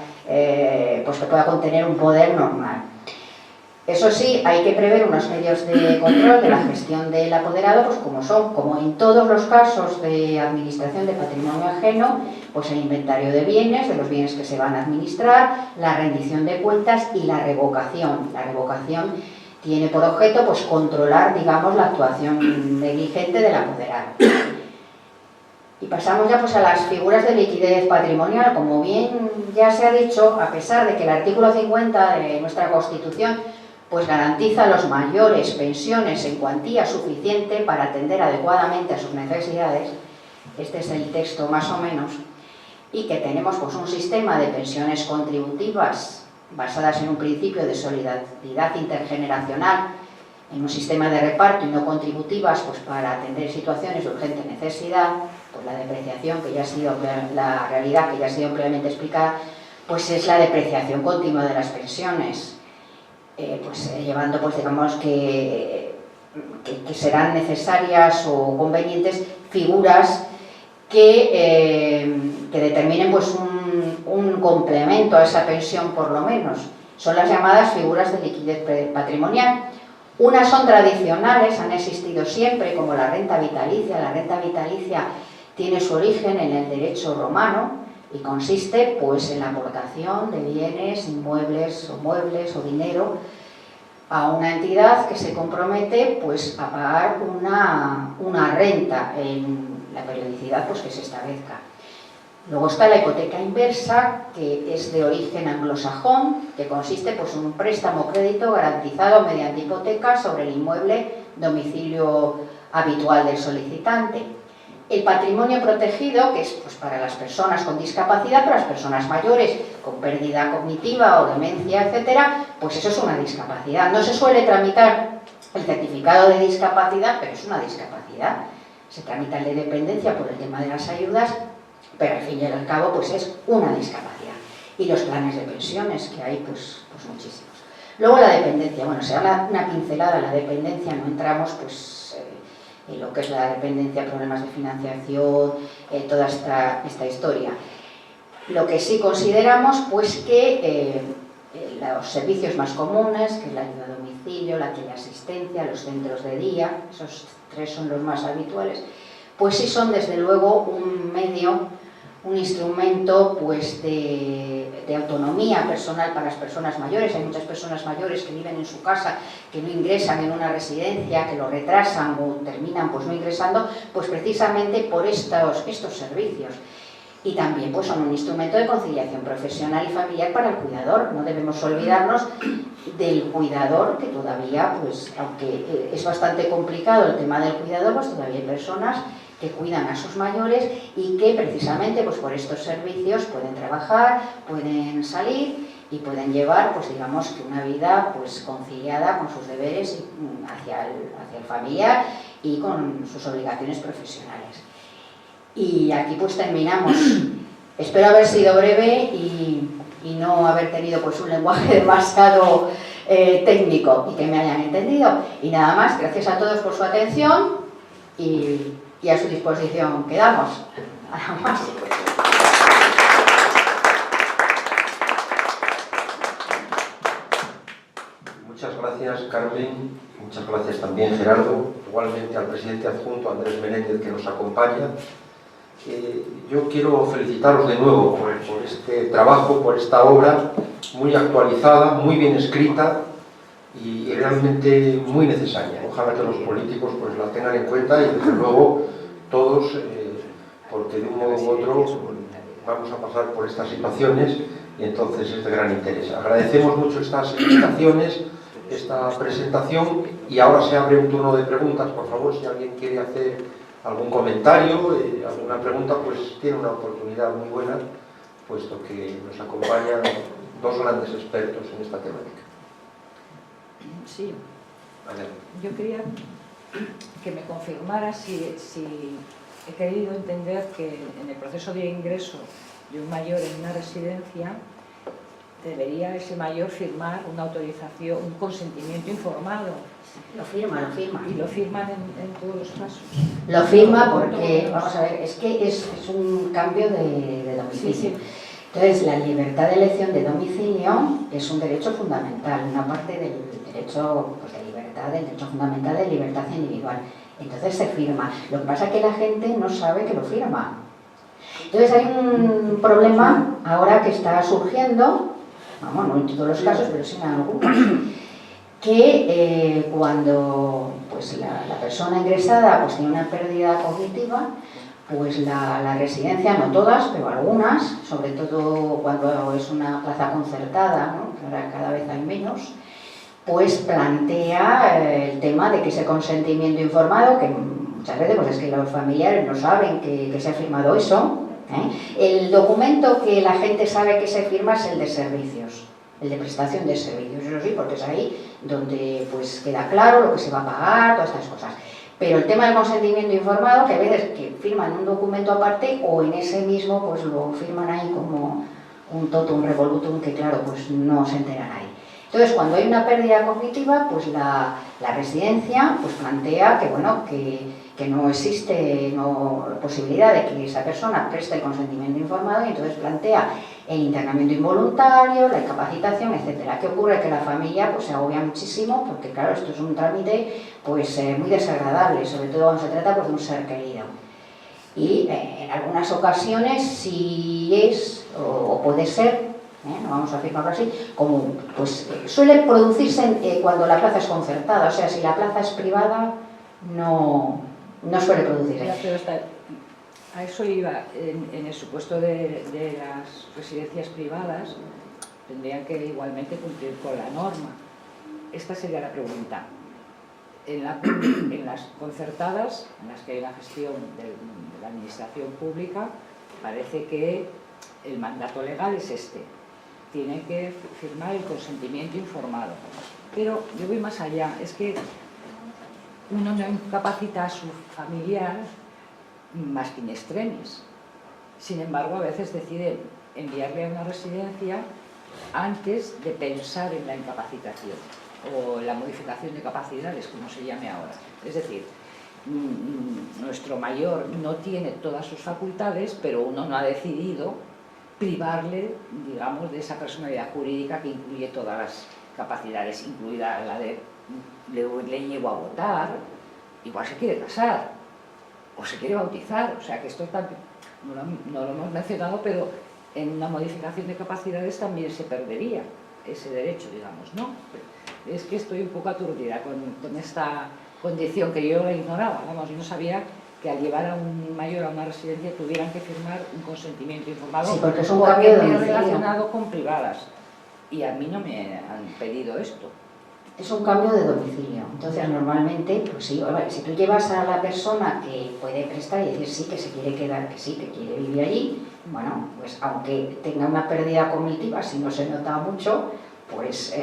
contener un poder normal. Eso sí, hay que prever unos medios de control de la gestión del apoderado, pues como en todos los casos de administración de patrimonio ajeno, pues el inventario de bienes, de los bienes que se van a administrar, la rendición de cuentas y la revocación. La revocación tiene por objeto pues controlar, digamos, la actuación negligente del apoderado. Y pasamos ya pues a las figuras de liquidez patrimonial. Como bien ya se ha dicho, a pesar de que el artículo 50 de nuestra Constitución pues garantiza los mayores pensiones en cuantía suficiente para atender adecuadamente a sus necesidades, este es el texto más o menos, y que tenemos pues un sistema de pensiones contributivas basadas en un principio de solidaridad intergeneracional, en un sistema de reparto y no contributivas pues para atender situaciones de urgente necesidad, pues la depreciación que ya ha sido, la realidad que ya ha sido ampliamente explicada, pues es la depreciación continua de las pensiones, llevando pues digamos que serán necesarias o convenientes figuras que determinen pues un complemento a esa pensión por lo menos. Son las llamadas figuras de liquidez patrimonial. Unas son tradicionales, han existido siempre, como la renta vitalicia. La renta vitalicia tiene su origen en el derecho romano y consiste pues, en la aportación de bienes, inmuebles o muebles o dinero a una entidad que se compromete pues, a pagar una renta en la periodicidad pues, que se establezca. Luego está la hipoteca inversa, que es de origen anglosajón, que consiste pues, en un préstamo o crédito garantizado mediante hipoteca sobre el inmueble domicilio habitual del solicitante. El patrimonio protegido, que es pues, para las personas con discapacidad, para las personas mayores con pérdida cognitiva o demencia, etcétera, pues eso es una discapacidad. No se suele tramitar el certificado de discapacidad, pero es una discapacidad. Se tramita el de dependencia por el tema de las ayudas, pero al fin y al cabo pues es una discapacidad. Y los planes de pensiones, que hay pues muchísimos. Luego la dependencia, bueno, se da una pincelada, la dependencia, no entramos pues en lo que es la dependencia, problemas de financiación, toda esta historia. Lo que sí consideramos pues que los servicios más comunes, que es la ayuda a domicilio, la teleasistencia, los centros de día, esos tres son los más habituales, pues sí son desde luego un medio un instrumento pues de autonomía personal para las personas mayores. Hay muchas personas mayores que viven en su casa, que no ingresan en una residencia, que lo retrasan o terminan pues no ingresando, pues precisamente por estos servicios. Y también pues son un instrumento de conciliación profesional y familiar para el cuidador. No debemos olvidarnos del cuidador, que todavía, pues aunque es bastante complicado el tema del cuidador, pues todavía hay personas que cuidan a sus mayores y que precisamente pues por estos servicios pueden trabajar, pueden salir y pueden llevar, pues digamos que una vida pues conciliada con sus deberes hacia el familiar y con sus obligaciones profesionales. Y aquí pues terminamos. Espero haber sido breve y no haber tenido pues un lenguaje demasiado técnico y que me hayan entendido. Y nada más, gracias a todos por su atención y a su disposición quedamos. Nada más. Muchas gracias, Carmen. Muchas gracias también, Gerardo. Igualmente al presidente adjunto, Andrés Menéndez, que nos acompaña. Yo quiero felicitaros de nuevo por este trabajo, por esta obra muy actualizada, muy bien escrita y realmente muy necesaria. Ojalá que los políticos pues la tengan en cuenta y desde luego todos, porque de un modo u otro vamos a pasar por estas situaciones y entonces es de gran interés. Agradecemos mucho estas explicaciones, esta presentación y ahora se abre un turno de preguntas. Por favor, si alguien quiere hacer algún comentario, alguna pregunta, pues tiene una oportunidad muy buena, puesto que nos acompañan dos grandes expertos en esta temática. Sí, Adelante. yo quería que me confirmara si he querido entender que en el proceso de ingreso de un mayor en una residencia debería ese mayor firmar una autorización, un consentimiento informado. Lo firma. ¿Y lo firman en todos los casos? Lo firma porque, vamos a ver, es que es un cambio de domicilio. Sí. Entonces, la libertad de elección de domicilio es un derecho fundamental, una parte del derecho pues, de libertad, del derecho fundamental de libertad individual. Entonces se firma. Lo que pasa es que la gente no sabe que lo firma. Entonces hay un problema ahora que está surgiendo, vamos, no en todos los casos, pero sí en algunos, que cuando pues, la persona ingresada pues, tiene una pérdida cognitiva, pues la residencia, no todas, pero algunas, sobre todo cuando es una plaza concertada, ¿no? Que ahora cada vez hay menos, pues plantea el tema de que ese consentimiento informado, que muchas veces pues es que los familiares no saben que se ha firmado eso, El documento que la gente sabe que se firma es el de servicios, el de prestación de servicios, eso sí, porque es ahí donde pues queda claro lo que se va a pagar, todas estas cosas. Pero el tema del consentimiento informado, que a veces que firman un documento aparte o en ese mismo pues lo firman ahí como un totum revolutum que claro, pues no se enteran ahí. Entonces, cuando hay una pérdida cognitiva, pues la residencia pues plantea que, bueno, que no existe posibilidad de que esa persona preste el consentimiento informado y entonces plantea el internamiento involuntario, la incapacitación, etcétera. ¿Qué ocurre? Que la familia pues, se agobia muchísimo porque, claro, esto es un trámite pues, muy desagradable, sobre todo cuando se trata pues, de un ser querido. Y en algunas ocasiones, si es o puede ser, no vamos a afirmarlo así, como pues, suele producirse cuando la plaza es concertada, o sea, si la plaza es privada, no suele producirse. Pero a eso iba, en el supuesto de las residencias privadas, tendrían que igualmente cumplir con la norma. Esta sería la pregunta. En las concertadas, en las que hay la gestión de la administración pública, parece que el mandato legal es este. Tiene que firmar el consentimiento informado. Pero yo voy más allá, es que uno no incapacita a su familiar más que in extremis. Sin embargo, a veces decide enviarle a una residencia antes de pensar en la incapacitación o la modificación de capacidades, como se llame ahora. Es decir, nuestro mayor no tiene todas sus facultades, pero uno no ha decidido privarle, digamos, de esa personalidad jurídica que incluye todas las capacidades, incluida la de le llevo a votar, igual se quiere casar o se quiere bautizar, o sea que esto no lo hemos mencionado, pero en una modificación de capacidades también se perdería ese derecho, digamos, ¿no? Es que estoy un poco aturdida con esta condición que yo la ignoraba, vamos, yo no sabía que al llevar a un mayor a una residencia tuvieran que firmar un consentimiento informado. Sí, porque es un cambio de domicilio. Relacionado con privadas, y a mí no me han pedido esto. Es un cambio de domicilio, entonces normalmente, pues sí, si tú llevas a la persona que puede prestar y decir sí, que se quiere quedar, que sí, que quiere vivir allí, bueno, pues aunque tenga una pérdida cognitiva, si no se nota mucho, pues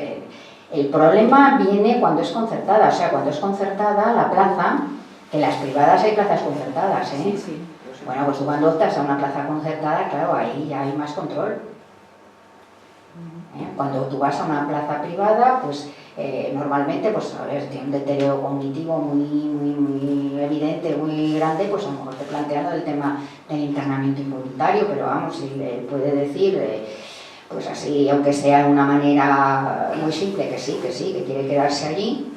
el problema viene cuando es concertada, o sea, cuando es concertada la plaza, que en las privadas hay plazas concertadas, ¿eh? Sí, sí. Bueno, pues tú cuando optas a una plaza concertada, claro, ahí ya hay más control. Cuando tú vas a una plaza privada, pues normalmente, pues a ver, tiene un deterioro cognitivo muy evidente, muy grande, pues a lo mejor te plantean el tema del internamiento involuntario, pero vamos, si le puede decir, pues así, aunque sea de una manera muy simple, que sí, que quiere quedarse allí,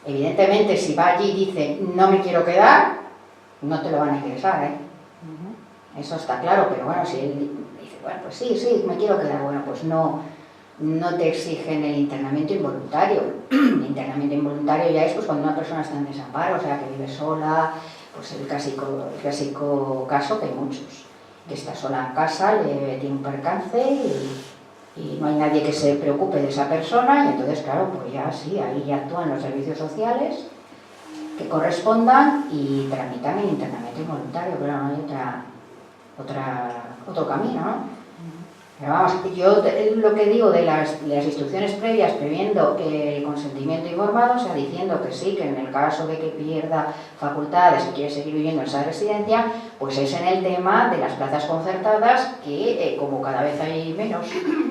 evidentemente si va allí y dice, no me quiero quedar, no te lo van a ingresar, ¿eh? Eso está claro, pero bueno, si él dice, bueno, pues sí, me quiero quedar, bueno, pues no te exigen el internamiento involuntario. El internamiento involuntario ya es pues cuando una persona está en desamparo, o sea, que vive sola, pues el clásico caso, que hay muchos, que está sola en casa, tiene un percance y no hay nadie que se preocupe de esa persona, y entonces, claro, pues ya sí, ahí ya actúan los servicios sociales que correspondan y tramitan el internamiento involuntario, pero no hay otro camino, ¿no? Pero vamos, yo lo que digo de las instrucciones previas previendo el consentimiento informado, o sea, diciendo que sí, que en el caso de que pierda facultades y quiere seguir viviendo en esa residencia, pues es en el tema de las plazas concertadas que como cada vez hay menos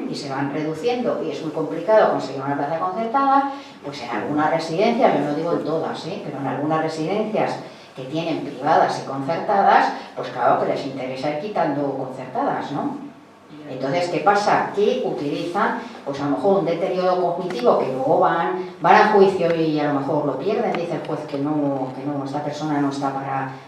y se van reduciendo y es muy complicado conseguir una plaza concertada, pues en algunas residencias, yo no digo en todas, pero en algunas residencias que tienen privadas y concertadas, pues claro que les interesa ir quitando concertadas, ¿no? Entonces, ¿qué pasa? Que utilizan, pues a lo mejor un deterioro cognitivo que luego van a juicio y a lo mejor lo pierden, dice el juez que no, esta persona no está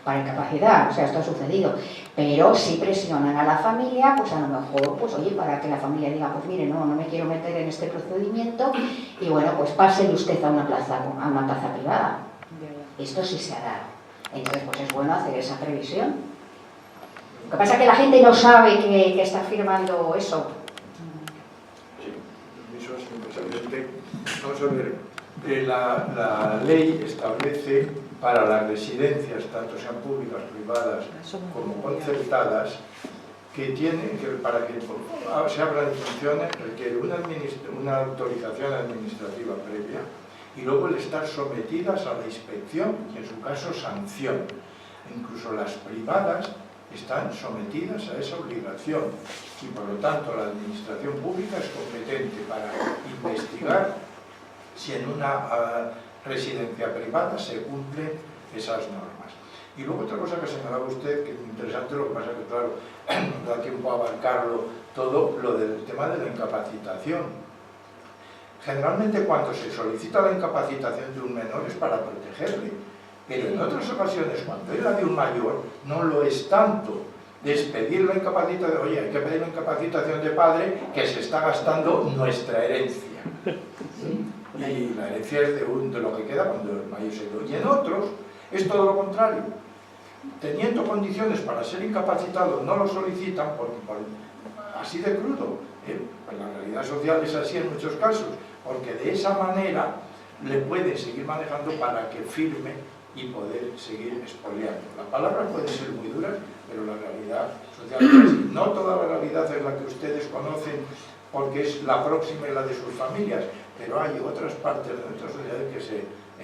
para incapacidad, o sea, esto ha sucedido. Pero si presionan a la familia, pues a lo mejor, pues oye, para que la familia diga, pues mire, no me quiero meter en este procedimiento y bueno, pues pásele usted a una plaza privada. Esto sí se ha dado. Entonces, pues es bueno hacer esa previsión. Lo que pasa es que la gente no sabe que está firmando eso. Sí, permiso, señor presidente. Vamos a ver, la ley establece para las residencias, tanto sean públicas, privadas como concertadas, que tienen que, para que se abran funciones, requiere una autorización administrativa previa y luego el estar sometidas a la inspección y en su caso sanción. Incluso las privadas están sometidas a esa obligación y por lo tanto la administración pública es competente para investigar si en una residencia privada se cumplen esas normas. Y luego otra cosa que señalaba usted, que es muy interesante, lo que pasa que claro, no da tiempo a abarcarlo todo, lo del tema de la incapacitación. Generalmente cuando se solicita la incapacitación de un menor es para protegerle, pero en otras ocasiones, cuando es la de un mayor, no lo es tanto. Es pedir la incapacitación, oye, hay que pedir la incapacitación de padre que se está gastando nuestra herencia. Y la herencia es de lo que queda cuando el mayor se lo. Y en otros es todo lo contrario. Teniendo condiciones para ser incapacitado, no lo solicitan así de crudo. Pues la realidad social es así en muchos casos, porque de esa manera le pueden seguir manejando para que firme y poder seguir expoliando. La palabra puede ser muy dura, pero la realidad social es así. No toda la realidad es la que ustedes conocen porque es la próxima y la de sus familias, pero hay otras partes de nuestra sociedad en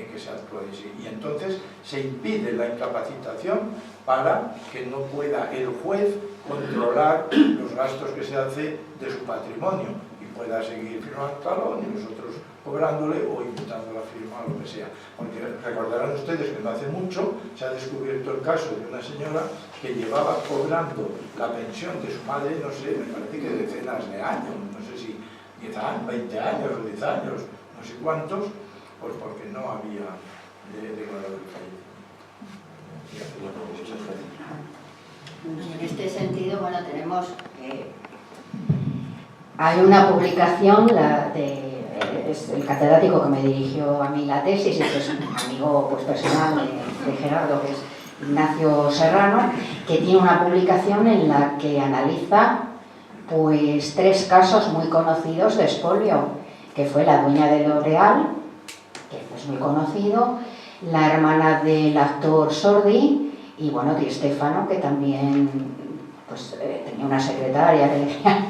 que se actúa así. Y entonces se impide la incapacitación para que no pueda el juez controlar los gastos que se hace de su patrimonio y pueda seguir firmando talón y nosotros cobrándole o invitando la firma o lo que sea. Porque recordarán ustedes que no hace mucho se ha descubierto el caso de una señora que llevaba cobrando la pensión de su madre, no sé, me parece que decenas de años, no sé si 10 años, 20 años o 10 años, no sé cuántos, pues porque no había declarado el fallecimiento. En este este sentido, bueno, tenemos... hay una publicación, es el catedrático que me dirigió a mí la tesis, y que es un amigo pues, personal de Gerardo, que es Ignacio Serrano, que tiene una publicación en la que analiza pues 3 casos muy conocidos de expolio, que fue la dueña de L'Oréal, que es muy conocido, la hermana del actor Sordi, y bueno, Di Stefano, que también pues, tenía una secretaria que quería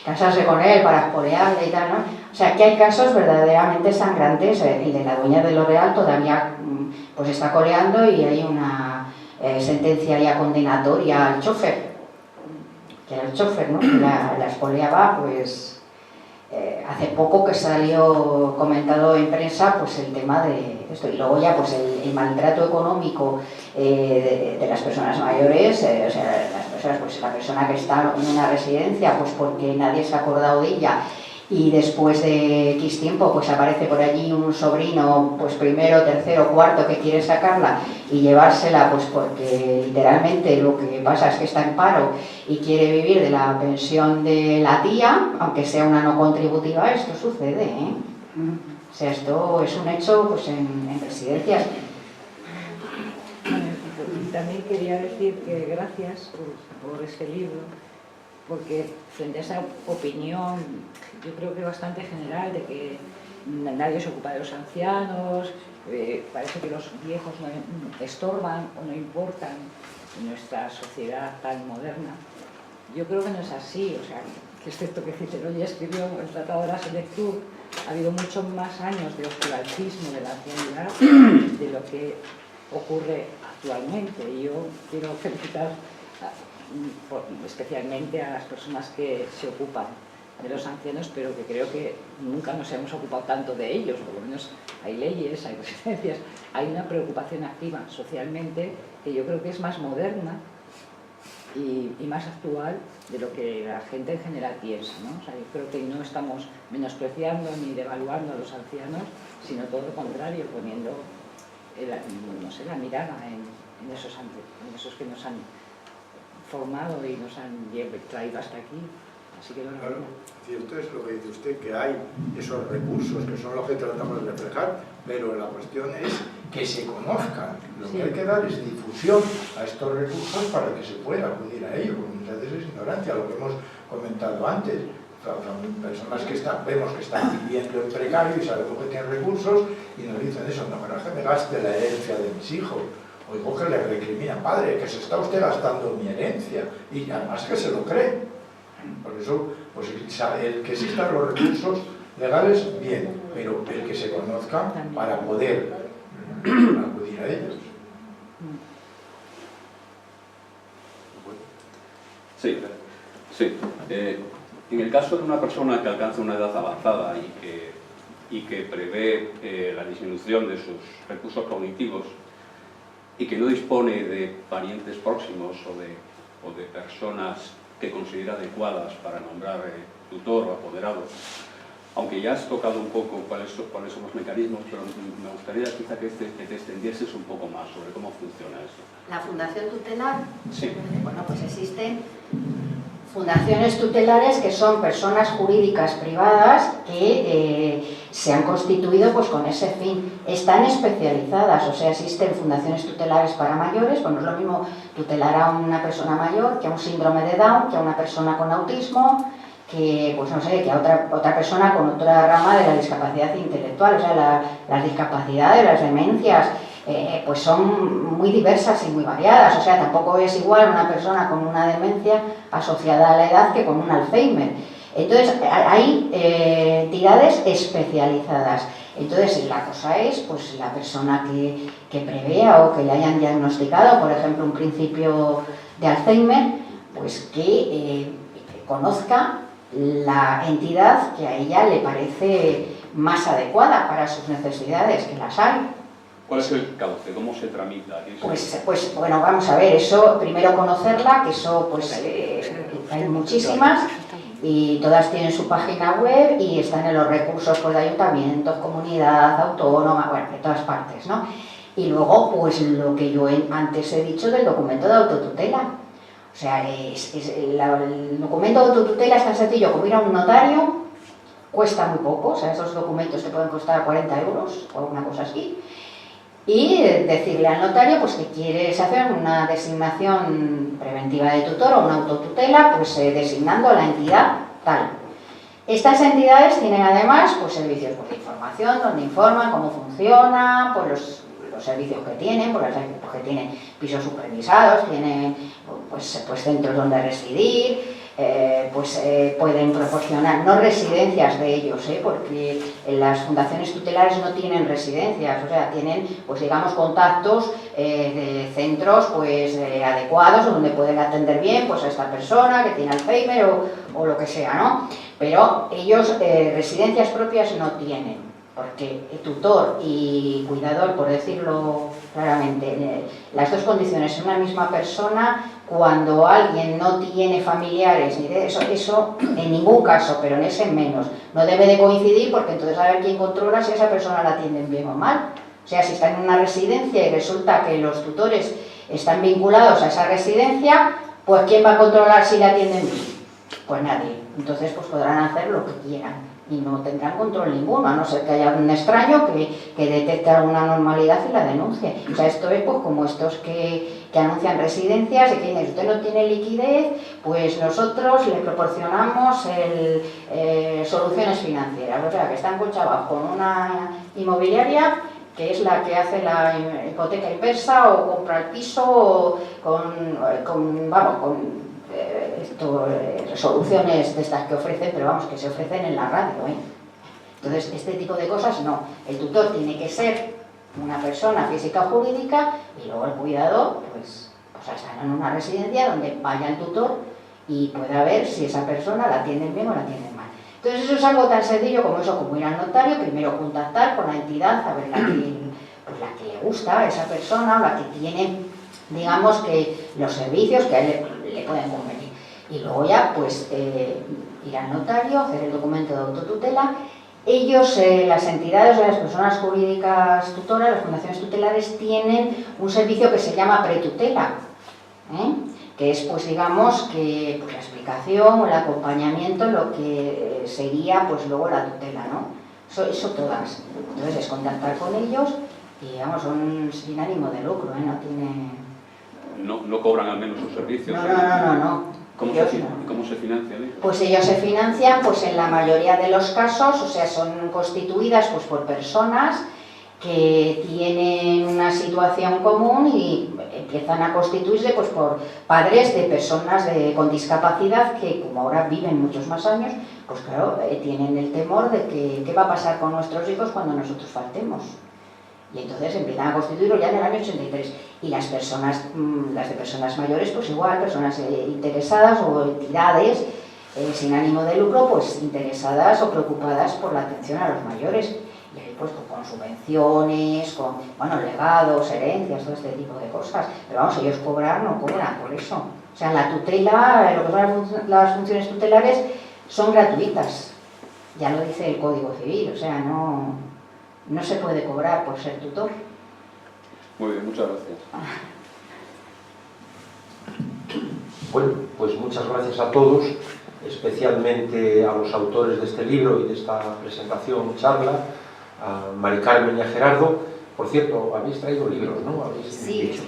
casarse con él para expoliarle y tal, ¿no? O sea, que hay casos verdaderamente sangrantes. El de la dueña de L'Oréal todavía pues está coleando, y hay una sentencia ya condenatoria al chofer, que era el chofer, ¿no? Que la expoliaba, pues hace poco que salió comentado en prensa pues el tema de esto. Y luego ya pues el maltrato económico de las personas mayores, o sea, las personas, pues la persona que está en una residencia pues porque nadie se ha acordado de ella, y después de X tiempo pues aparece por allí un sobrino, pues primero, tercero, cuarto, que quiere sacarla y llevársela, pues porque literalmente lo que pasa es que está en paro y quiere vivir de la pensión de la tía, aunque sea una no contributiva. Esto sucede, ¿eh? O sea, esto es un hecho pues en residencias. También quería decir que gracias por este libro, porque frente a esa opinión, yo creo que bastante general, de que nadie se ocupa de los ancianos, parece que los viejos no estorban o no importan en nuestra sociedad tan moderna. Yo creo que no es así, o sea, que excepto que Cicerón ya escribió el Tratado de la Selectud, ha habido muchos más años de oscurantismo de la ancianidad de lo que ocurre actualmente. Y yo quiero felicitar especialmente a las personas que se ocupan de los ancianos, pero que creo que nunca nos hemos ocupado tanto de ellos. Por lo menos hay leyes, hay residencias, hay una preocupación activa socialmente que yo creo que es más moderna y más actual de lo que la gente en general piensa, ¿no? O sea, yo creo que no estamos menospreciando ni devaluando a los ancianos, sino todo lo contrario, poniendo no sé, la mirada en esos que nos han formado y nos han traído hasta aquí. Así que claro, cierto es lo que dice usted, que hay esos recursos que son los que tratamos de reflejar, pero la cuestión es que se conozcan. Lo que hay que dar es difusión a estos recursos para que se pueda acudir a ellos, porque muchas veces es ignorancia, lo que hemos comentado antes. Personas que vemos que están viviendo en precario y sabemos que tienen recursos y nos dicen eso: no, pero es que me gaste la herencia de mis hijos. Oigo que le recrimina: padre, que se está usted gastando mi herencia, y además que se lo cree. Por eso, pues el que existan los recursos legales, bien, pero el que se conozcan para poder acudir a ellos. Sí, sí. En el caso de una persona que alcanza una edad avanzada y que prevé la disminución de sus recursos cognitivos y que no dispone de parientes próximos o de personas que considera adecuadas para nombrar tutor o apoderado, aunque ya has tocado un poco cuáles son los mecanismos, pero me gustaría quizá que te extendieses un poco más sobre cómo funciona eso. La fundación tutelar, sí. Bueno, pues existen fundaciones tutelares que son personas jurídicas privadas que se han constituido pues con ese fin. Están especializadas, o sea, existen fundaciones tutelares para mayores. Pues no es lo mismo tutelar a una persona mayor que a un síndrome de Down, que a una persona con autismo, que, pues no sé, que a otra persona con otra rama de la discapacidad intelectual. O sea, las discapacidades, las demencias, pues son muy diversas y muy variadas. O sea, tampoco es igual una persona con una demencia asociada a la edad que con un Alzheimer. Entonces, hay entidades especializadas. Entonces, la cosa es, pues, la persona que prevea o que le hayan diagnosticado, por ejemplo, un principio de Alzheimer, pues que conozca la entidad que a ella le parece más adecuada para sus necesidades, que las hay. ¿Cuál es el cauce? ¿Cómo se tramita? Pues bueno, vamos a ver, eso, primero conocerla, que eso pues hay muchísimas y todas tienen su página web y están en los recursos pues, de ayuntamientos, comunidad autónoma, bueno, de todas partes, ¿no? Y luego, pues lo que yo antes he dicho del documento de autotutela. O sea, el documento de autotutela es tan sencillo como ir a un notario, cuesta muy poco, o sea, esos documentos te pueden costar 40 euros o alguna cosa así, y decirle al notario pues que quieres hacer una designación preventiva de tutor o una autotutela, pues designando a la entidad tal. Estas entidades tienen además pues servicios de información donde informan cómo funciona, pues los servicios que tienen, porque tienen pisos supervisados, tienen pues centros donde residir, pueden proporcionar, no residencias de ellos, porque las fundaciones tutelares no tienen residencias, o sea, tienen, pues digamos, contactos de centros pues adecuados donde pueden atender bien pues a esta persona que tiene Alzheimer o lo que sea, ¿no? Pero ellos residencias propias no tienen, porque tutor y cuidador, por decirlo claramente, las dos condiciones en una misma persona, cuando alguien no tiene familiares, ni de eso en ningún caso, pero en ese menos, no debe de coincidir, porque entonces a ver quién controla si a esa persona la atienden bien o mal. O sea, si está en una residencia y resulta que los tutores están vinculados a esa residencia, pues ¿quién va a controlar si la atienden bien? Pues nadie. Entonces pues podrán hacer lo que quieran y no tendrán control ninguno, a no ser que haya algún extraño que detecte alguna anormalidad y la denuncie. O sea, esto es pues como estos que anuncian residencias y que dicen, usted no tiene liquidez, pues nosotros le proporcionamos soluciones financieras. O sea, que están conchavados con una inmobiliaria que es la que hace la hipoteca inversa o compra el piso o con resoluciones de estas que ofrecen, pero vamos, que se ofrecen en la radio, Entonces, este tipo de cosas no. El tutor tiene que ser una persona física o jurídica y luego el cuidador, pues está en una residencia donde vaya el tutor y pueda ver si esa persona la atienden bien o la atienden mal. Entonces, eso es algo tan sencillo como eso, como ir al notario, primero contactar con la entidad, a ver la que le gusta a esa persona, o la que tiene, digamos, que los servicios que a él le pueden convenir. Y luego ya, pues, ir al notario, hacer el documento de autotutela. Ellos, las entidades o las personas jurídicas tutoras, las fundaciones tutelares, tienen un servicio que se llama pretutela, que es, pues, digamos, que pues, la explicación o el acompañamiento en lo que sería, pues, luego la tutela, ¿no? Eso todas. Entonces, es contactar con ellos y, digamos, son sin ánimo de lucro, no tiene... No cobran al menos sus servicios. No. ¿Cómo se financian ellos? Pues ellos se financian, pues en la mayoría de los casos, o sea, son constituidas pues por personas que tienen una situación común y empiezan a constituirse pues por padres de personas con discapacidad que, como ahora viven muchos más años, pues claro, tienen el temor de que qué va a pasar con nuestros hijos cuando nosotros faltemos. Y entonces empiezan a constituirlo ya en el año 83. Y las de personas mayores, pues igual, personas interesadas o entidades sin ánimo de lucro, pues interesadas o preocupadas por la atención a los mayores. Y ahí pues con subvenciones, con legados, herencias, todo este tipo de cosas. Pero vamos, ellos no cobran por eso. O sea, la tutela, lo que son las funciones tutelares, son gratuitas. Ya lo dice el Código Civil, o sea, no se puede cobrar por ser tutor. Muy bien, muchas gracias. Bueno, pues muchas gracias a todos, especialmente a los autores de este libro y de esta presentación, charla, a Mari Carmen y a Gerardo. Por cierto, habéis traído libros, ¿no? Sí, dicho.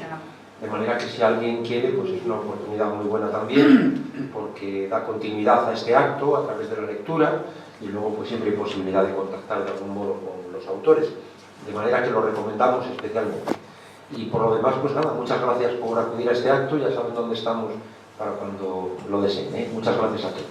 De manera que si alguien quiere, pues es una oportunidad muy buena también, porque da continuidad a este acto a través de la lectura y luego pues siempre hay posibilidad de contactar de algún modo con los autores, de manera que lo recomendamos especialmente. Y por lo demás, pues nada, muchas gracias por acudir a este acto, ya saben dónde estamos para cuando lo deseen, Muchas gracias a todos.